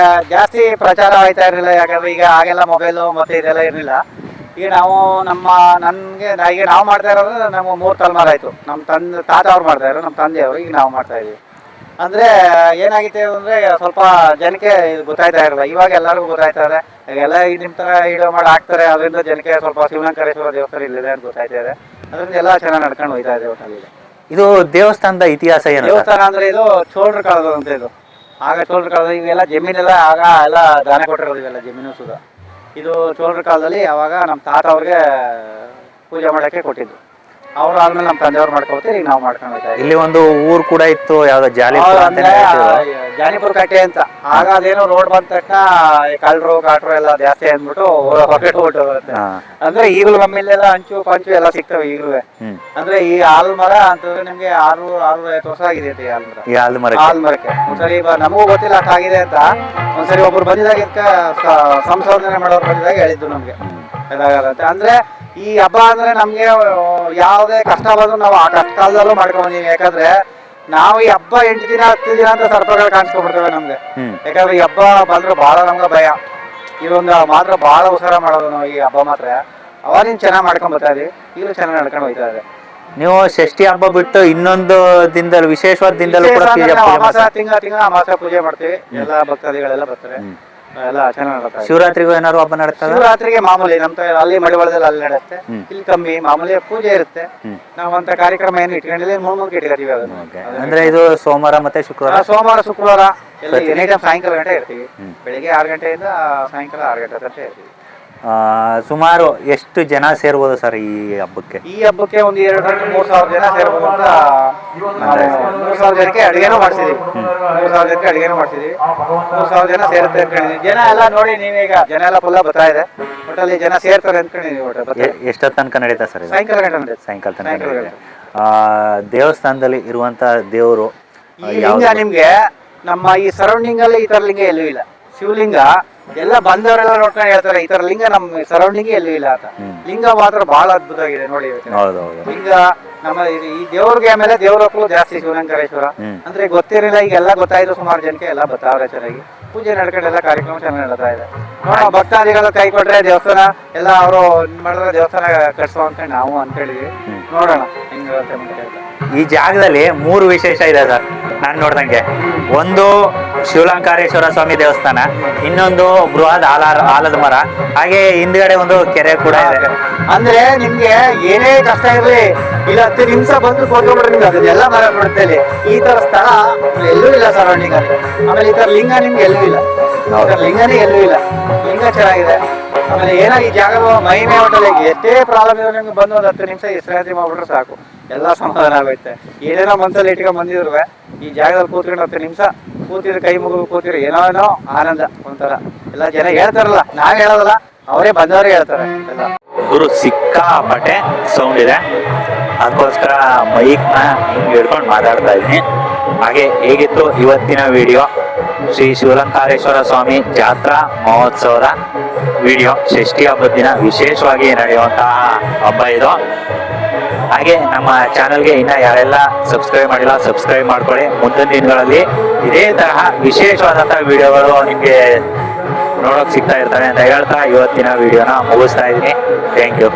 ಜಾಸ್ತಿ ಪ್ರಚಾರ ಆಯ್ತಾ ಇರಲಿಲ್ಲ, ಯಾಕಂದ್ರೆ ಈಗ ಆಗೆಲ್ಲ ಮೊಬೈಲು ಮತ್ತೆ ಇದೆಲ್ಲ ಇರಲಿಲ್ಲ. ಈಗ ನಾವು ಮಾಡ್ತಾ ಇರೋದು ನಮ್ಮ 3 ತಲೆಮಾರು ಆಯ್ತು. ನಮ್ಮ ತಾತ ಅವ್ರು ಮಾಡ್ತಾ ಇದ್ರು, ನಮ್ಮ ತಂದೆಯವರು, ಈಗ ನಾವು ಮಾಡ್ತಾ ಇದೀವಿ. ಅಂದ್ರೆ ಏನಾಗಿತ್ತು ಅಂದ್ರೆ ಸ್ವಲ್ಪ ಜನಕ್ಕೆ ಗೊತ್ತಾಯ್ತಾ ಇರಲ್ಲ. ಇವಾಗ ಎಲ್ಲರಿಗೂ ಗೊತ್ತಾಯ್ತಾ ಇದೆ. ಎಲ್ಲ ನಿಮ್ ತರ ವಿಡಿಯೋ ಮಾಡಿ ಹಾಕ್ತಾರೆ, ಅದರಿಂದ ಜನಕ್ಕೆ ಸ್ವಲ್ಪ ಶಿವಲಂಕಾರೇಶ್ವರ ದೇವಸ್ಥಾನ ಇಲ್ಲಿದೆ ಅಂತ ಗೊತ್ತಾಯ್ತಾ ಇದೆ. ಅದರಿಂದ ಎಲ್ಲ ಚೆನ್ನಾಗಿ ನಡ್ಕೊಂಡು ಹೋಯ್ತಾ ಇದೆ ಒಟ್ಟಲ್ಲಿ. ಇದು ದೇವಸ್ಥಾನದ ಇತಿಹಾಸ ಏನು? ದೇವಸ್ಥಾನ ಅಂದ್ರೆ ಇದು ಚೋಳರ ಕಾಲದ ಅಂತ. ಇದು ಆಗ ಚೋಳರ ಕಾಲದ ಇವೆಲ್ಲ ಜಮೀನೆಲ್ಲ ಆಗ ಎಲ್ಲ ದಾನ ಕೊಟ್ಟಿರೋದು, ಇವೆಲ್ಲ ಜಮೀನು ಸುದ. ಇದು ಚೋಳರ ಕಾಲದಲ್ಲಿ ಅವಾಗ ನಮ್ಮ ತಾತ ಅವ್ರಿಗೆ ಪೂಜೆ ಮಾಡಕ್ಕೆ ಕೊಟ್ಟಿದ್ದು. ಅವ್ರು ಆದ್ಮೇಲೆ ನಮ್ಮ ತಂದೆಯವ್ರು ಮಾಡ್ಕೊಳ್ತೀವಿ, ಈಗ ನಾವು ಮಾಡ್ಕೊಂಡು ಹೋಗ್ತಾ ಇದ್ದೀವಿ. ಇಲ್ಲಿ ಒಂದು ಊರು ಕೂಡ ಇತ್ತು, ಯಾವ್ದೋ ಜಾನಿಪುರ ಕಟ್ಟೆ ಅಂತ. ಆಗ ಅದೇನೋ ರೋಡ್ ಬಂದ ತಕ್ಷಣ ಕಳ್ಳರು ಕಾಟ್ರು ಎಲ್ಲ ಜಾಸ್ತಿ ಅಂದ್ಬಿಟ್ಟು ಹೊರಗಡೆ ಹೊರಟೋಗುತ್ತೆ. ಅಂದ್ರೆ ಈಗಲೂ ನಮ್ಮಿಲ್ಲೆಲ್ಲ ಹಂಚು ಪಂಚು ಎಲ್ಲ ಸಿಗ್ತವೆ ಈಗಲೂ. ಅಂದ್ರೆ ಈ ಆಲ್ ಮರ ಅಂತಂದ್ರೆ ನಿಮ್ಗೆ 650 ವರ್ಷ ಆಗಿದೆ ಅಂತ ಈ ಆಲ್ ಮರಕ್ಕೆ. ಒಂದ್ಸರಿ ನಮಗೂ ಗೊತ್ತಿಲ್ಲ ಅಷ್ಟಾಗಿದೆ ಅಂತ. ಒಂದ್ಸರಿ ಒಬ್ರು ಬಂದಿದಾಗ ಇದಕ್ಕೆ ಸಂಶೋಧನೆ ಮಾಡೋರು ಬಂದಿದಾಗ ಹೇಳಿದ್ದು ನಮ್ಗೆ ಇದಾಗದಂತೆ. ಅಂದ್ರೆ ಈ ಹಬ್ಬ ಅಂದ್ರೆ ನಮ್ಗೆ ಯಾವುದೇ ಕಷ್ಟ ಬಂದ್ರು ನಾವು ಆ ಕಷ್ಟ ಕಾಲದಲ್ಲೂ ಮಾಡ್ಕೊಂಡ್ಬಂದೀವಿ. ಯಾಕಂದ್ರೆ ನಾವು ಈ ಹಬ್ಬ 8 ದಿನ 10 ದಿನ ಅಂತ ಸರ್ಪಗಳು ಕಾಣಿಸ್ಕೊಂಡ್ಬಿಡ್ತೇವೆ ನಮ್ಗೆ. ಯಾಕಂದ್ರೆ ಈ ಹಬ್ಬ ಬಂದ್ರೆ ಬಹಳ ನಮ್ಗೆ ಭಯ. ಇದೊಂದು ಮಾತ್ರ ಬಹಳ ಹುಷಾರ ಮಾಡೋದು ನಾವು ಈ ಹಬ್ಬ ಮಾತ್ರ. ಅವಾಗಿನ ಚೆನ್ನಾಗಿ ಮಾಡ್ಕೊಂಡ್ ಬರ್ತಾ ಇದೀವಿ, ಈಗಲೂ ಚೆನ್ನಾಗಿ ನಡ್ಕೊಂಡು ಹೋಗ್ತಾ ಇದೆ. ನೀವು ಷಷ್ಠಿ ಹಬ್ಬ ಬಿಟ್ಟು ಇನ್ನೊಂದು ದಿನದಲ್ಲಿ ವಿಶೇಷವಾದ ದಿನದಲ್ಲೂ ಕೂಡ ತಿಂಗಳ ಅಮಾಸ ಪೂಜೆ ಮಾಡ್ತೀವಿ. ಎಲ್ಲ ಭಕ್ತಾದಿಗಳೆಲ್ಲ ಬರ್ತಾರೆ, ಎಲ್ಲ ಚೆನ್ನಾಗಿ. ಶಿವರಾತ್ರಿಗೂ ಏನಾದ್ರು ಹಬ್ಬ ನಡೀತದೆ? ಶಿವರಾತ್ರಿಗೆ ಮಾಮೂಲಿ ನಮ್ಮ ಅಲ್ಲಿ ಮಡಿವಾಳದಲ್ಲಿ ಅಲ್ಲಿ ನಡೆಯುತ್ತೆ. ಇಲ್ಲಿ ಕಮ್ಮಿ ಮಾಮೂಲಿ ಪೂಜೆ ಇರುತ್ತೆ. ನಾವಂತ ಕಾರ್ಯಕ್ರಮ ಏನು ಇಟ್ಕೊಂಡಿಲ್ಲ, 3 ಇಟ್ಕೊತೀವಿ ಅದನ್ನು. ಅಂದ್ರೆ ಇದು ಸೋಮವಾರ ಮತ್ತೆ ಶುಕ್ರವಾರ? ಸೋಮವಾರ ಶುಕ್ರವಾರ ಎಲ್ಲ ಎನಿ ಟೈಮ್ ಸಾಯಂಕಾಲ ಗಂಟೆ ಇರ್ತೀವಿ. ಬೆಳಿಗ್ಗೆ 6 ಗಂಟೆಯಿಂದ ಸಾಯಂಕಾಲ 6 ಗಂಟೆ ತನಕ ಇರ್ತೀವಿ. ಸುಮಾರು ಎಷ್ಟು ಜನ ಸೇರ್ಬೋದು ಸರ್ ಈ ಹಬ್ಬಕ್ಕೆ? ಈ ಹಬ್ಬಕ್ಕೆ ಒಂದು 2,000-3,000 ಜನ ಸೇರ್ಬೋದು ಅಂತ. 3,000 ಜನಕ್ಕೆ ಅಡಿಗೆನೂ ಮಾಡ್ಸಿದೀವಿ. 3,000 ಜನಕ್ಕೆ ಅಡಿಗೆನೂ ಮಾಡ್ಸಿದೀವಿ. 3,000 ಜನ ಸೇರುತ್ತೆ ಅನ್ಕೊಂಡಿದೀವಿ. ಜನ ಎಲ್ಲ ನೋಡಿ ನೀವೀಗ ಜನ ಎಲ್ಲ ಫುಲ್ಲ ಬರ್ತಾ ಇದೆ. ಒಟ್ಟಲ್ಲಿ ಜನ ಸೇರ್ತಾರೆ ಅನ್ಕೊಂಡಿದೀವಿ. ಎಷ್ಟೊತ್ತು ತನಕ ನಡೀತಾ ಸರ್? ಸಾಯಂಕಾಲ ಗಂಟೆ ನಡೆಯುತ್ತೆ. ಸಾಯಂಕಾಲ ತನಕ. ದೇವಸ್ಥಾನದಲ್ಲಿ ಇರುವಂತ ದೇವರು ಈ ಲಿಂಗ ನಿಮ್ಗೆ ನಮ್ಮ ಈ ಸರೌಂಡಿಂಗ್ ಅಲ್ಲಿ ಈ ತರ ಲಿಂಗ ಎಲ್ಲೂ ಇಲ್ಲ. ಶಿವಲಿಂಗ ಎಲ್ಲ ಬಂದವರೆಲ್ಲ ನೋಡ್ಕೊಂಡು ಹೇಳ್ತಾರೆ, ಈ ತರ ಲಿಂಗ ನಮ್ಮ ಸರೌಂಡಿಂಗ್ ಎಲ್ಲೂ ಇಲ್ಲ ಅಂತ. ಲಿಂಗ ಮಾತ್ರ ಬಹಳ ಅದ್ಭುತವಾಗಿದೆ ನೋಡಿ. ಲಿಂಗ ನಮ್ಮ ಈ ದೇವ್ರಿಗೆ ಆಮೇಲೆ ದೇವ್ರಕ್ಕೂ ಜಾಸ್ತಿ ಶಿವಲಂಕಾರೇಶ್ವರ ಅಂದ್ರೆ ಗೊತ್ತಿರಲಿಲ್ಲ. ಈಗ ಎಲ್ಲ ಗೊತ್ತಾಯ್ತು, ಸುಮಾರು ಜನಕ್ಕೆ ಎಲ್ಲ ಗೊತ್ತಾವ್ರೆ. ಚೆನ್ನಾಗಿ ಪೂಜೆ ನಡ್ಕೊಂಡು ಎಲ್ಲ ಕಾರ್ಯಕ್ರಮ ಚೆನ್ನಾಗಿ ನಡೀತಾ ಇದೆ. ಭಕ್ತಾದಿಗಳು ಕೈ ಕೊಟ್ರೆ ದೇವಸ್ಥಾನ ಎಲ್ಲ ಅವರು ಮಾಡಿದ್ರೆ ದೇವಸ್ಥಾನ ಕಟ್ಸೋ ಅಂತ ನಾವು ಅನ್ಕೊಂಡಿದೀವಿ. ನೋಡೋಣ ಹೆಂಗ. ಈ ಜಾಗದಲ್ಲಿ 3 ವಿಶೇಷ ಇದೆ ಸರ್ ನಾನು ನೋಡ್ದಂಗೆ. ಒಂದು ಶಿವಲಂಕಾರೇಶ್ವರ ಸ್ವಾಮಿ ದೇವಸ್ಥಾನ, ಇನ್ನೊಂದು ಬೃಹತ್ ಆಲದ ಮರ, ಹಾಗೆ ಹಿಂದ್ಗಡೆ ಒಂದು ಕೆರೆ ಕೂಡ ಇದೆ. ಅಂದ್ರೆ ನಿಮ್ಗೆ ಏನೇ ಕಷ್ಟ ಇರ್ಲಿ ಇಲ್ಲ 10 ನಿಮಿಷ ಬಂದು ಕೊಡ್ಕೊಂಡ್ಬಿಡ್ರಿ, ಅದನ್ನೆಲ್ಲ ಮರ ಬಿಡುತ್ತೆ. ಈ ತರ ಸ್ಥಳ ಎಲ್ಲೂ ಇಲ್ಲ ಸರೌಂಡಿಂಗ್ ಅಲ್ಲಿ. ಆಮೇಲೆ ಈ ತರ ಲಿಂಗ ನಿಮ್ಗೆ ಎಲ್ಲೂ ಇಲ್ಲ. ಲಿಂಗನೇ ಎಲ್ಲೂ ಇಲ್ಲ. ಲಿಂಗ ಚೆನ್ನಾಗಿದೆ. ಆಮೇಲೆ ಏನೋ ಈ ಜಾಗದ ಮಹಿಮೆ ಹೋಟೆಲ್ ಎಷ್ಟೇ ಪ್ರಾಬ್ಲಮ್ ಇರೋ ನಿಮ್ಗೆ ಬಂದು ಒಂದು 10 ನಿಮಿಷ ವಿಶ್ರಾಂತಿ ಮಾಡ್ಬಿಟ್ರೆ ಸಾಕು, ಎಲ್ಲ ಸಮಾಧಾನ ಆಗುತ್ತೆ. ಏನೇನೋ ಮನ್ಸಲ್ಲಿ ಇಟ್ಕೊಂಡ್ ಬಂದಿದ್ರು ಈ ಜಾಗದಲ್ಲಿ ಕೂತ್ಕೊಂಡು 10 ನಿಮಿಷ ಕೂತಿದ್ರೆ, ಕೈ ಮುಗಿದು ಕೂತಿದ್ರೆ ಏನೋ ಆನಂದ ಒಂಥರ. ಎಲ್ಲ ಜನ ಹೇಳ್ತಾರಲ್ಲ, ನಾವ್ ಹೇಳೋದಲ್ಲ, ಅವರೇ ಬಂದವರೇ ಹೇಳ್ತಾರೆ ಎಲ್ಲ. ಗುರು ಸಿಕ್ಕಾಪಟ್ಟೆ ಸೌಂಡ್ ಇದೆ, ಅದಕ್ಕೋಸ್ಕರ ಮೈಕ್ ನ ಹಿಂಗ್ ಹಿಡ್ಕೊಂಡು ಮಾತಾಡ್ತಾ ಇದೀನಿ. ಹಾಗೆ ಹೇಗಿತ್ತು ಇವತ್ತಿನ ವಿಡಿಯೋ? ಶ್ರೀ ಶಿವಲಂಕಾರೇಶ್ವರ ಸ್ವಾಮಿ ಜಾತ್ರಾ ಮಹೋತ್ಸವದ ವಿಡಿಯೋ. ಷಷ್ಠಿ ಹಬ್ಬದ ದಿನ ವಿಶೇಷವಾಗಿ ನಡೆಯುವಂತಹ ಹಬ್ಬ ಇದು. ಹಾಗೆ ನಮ್ಮ ಚಾನೆಲ್ಗೆ ಇನ್ನ ಯಾರೆಲ್ಲ ಸಬ್ಸ್ಕ್ರೈಬ್ ಮಾಡಿಲ್ಲ ಸಬ್ಸ್ಕ್ರೈಬ್ ಮಾಡ್ಕೊಳ್ಳಿ. ಮುಂದಿನ ದಿನಗಳಲ್ಲಿ ಇದೇ ತರಹ ವಿಶೇಷವಾದಂತಹ ವಿಡಿಯೋಗಳು ನಿಮ್ಗೆ ನೋಡೋಕ್ ಸಿಗ್ತಾ ಇರ್ತವೆ ಅಂತ ಹೇಳ್ತಾ ಇವತ್ತಿನ ವಿಡಿಯೋನ ಮುಗಿಸ್ತಾ ಇದ್ದೀನಿ. Thank you.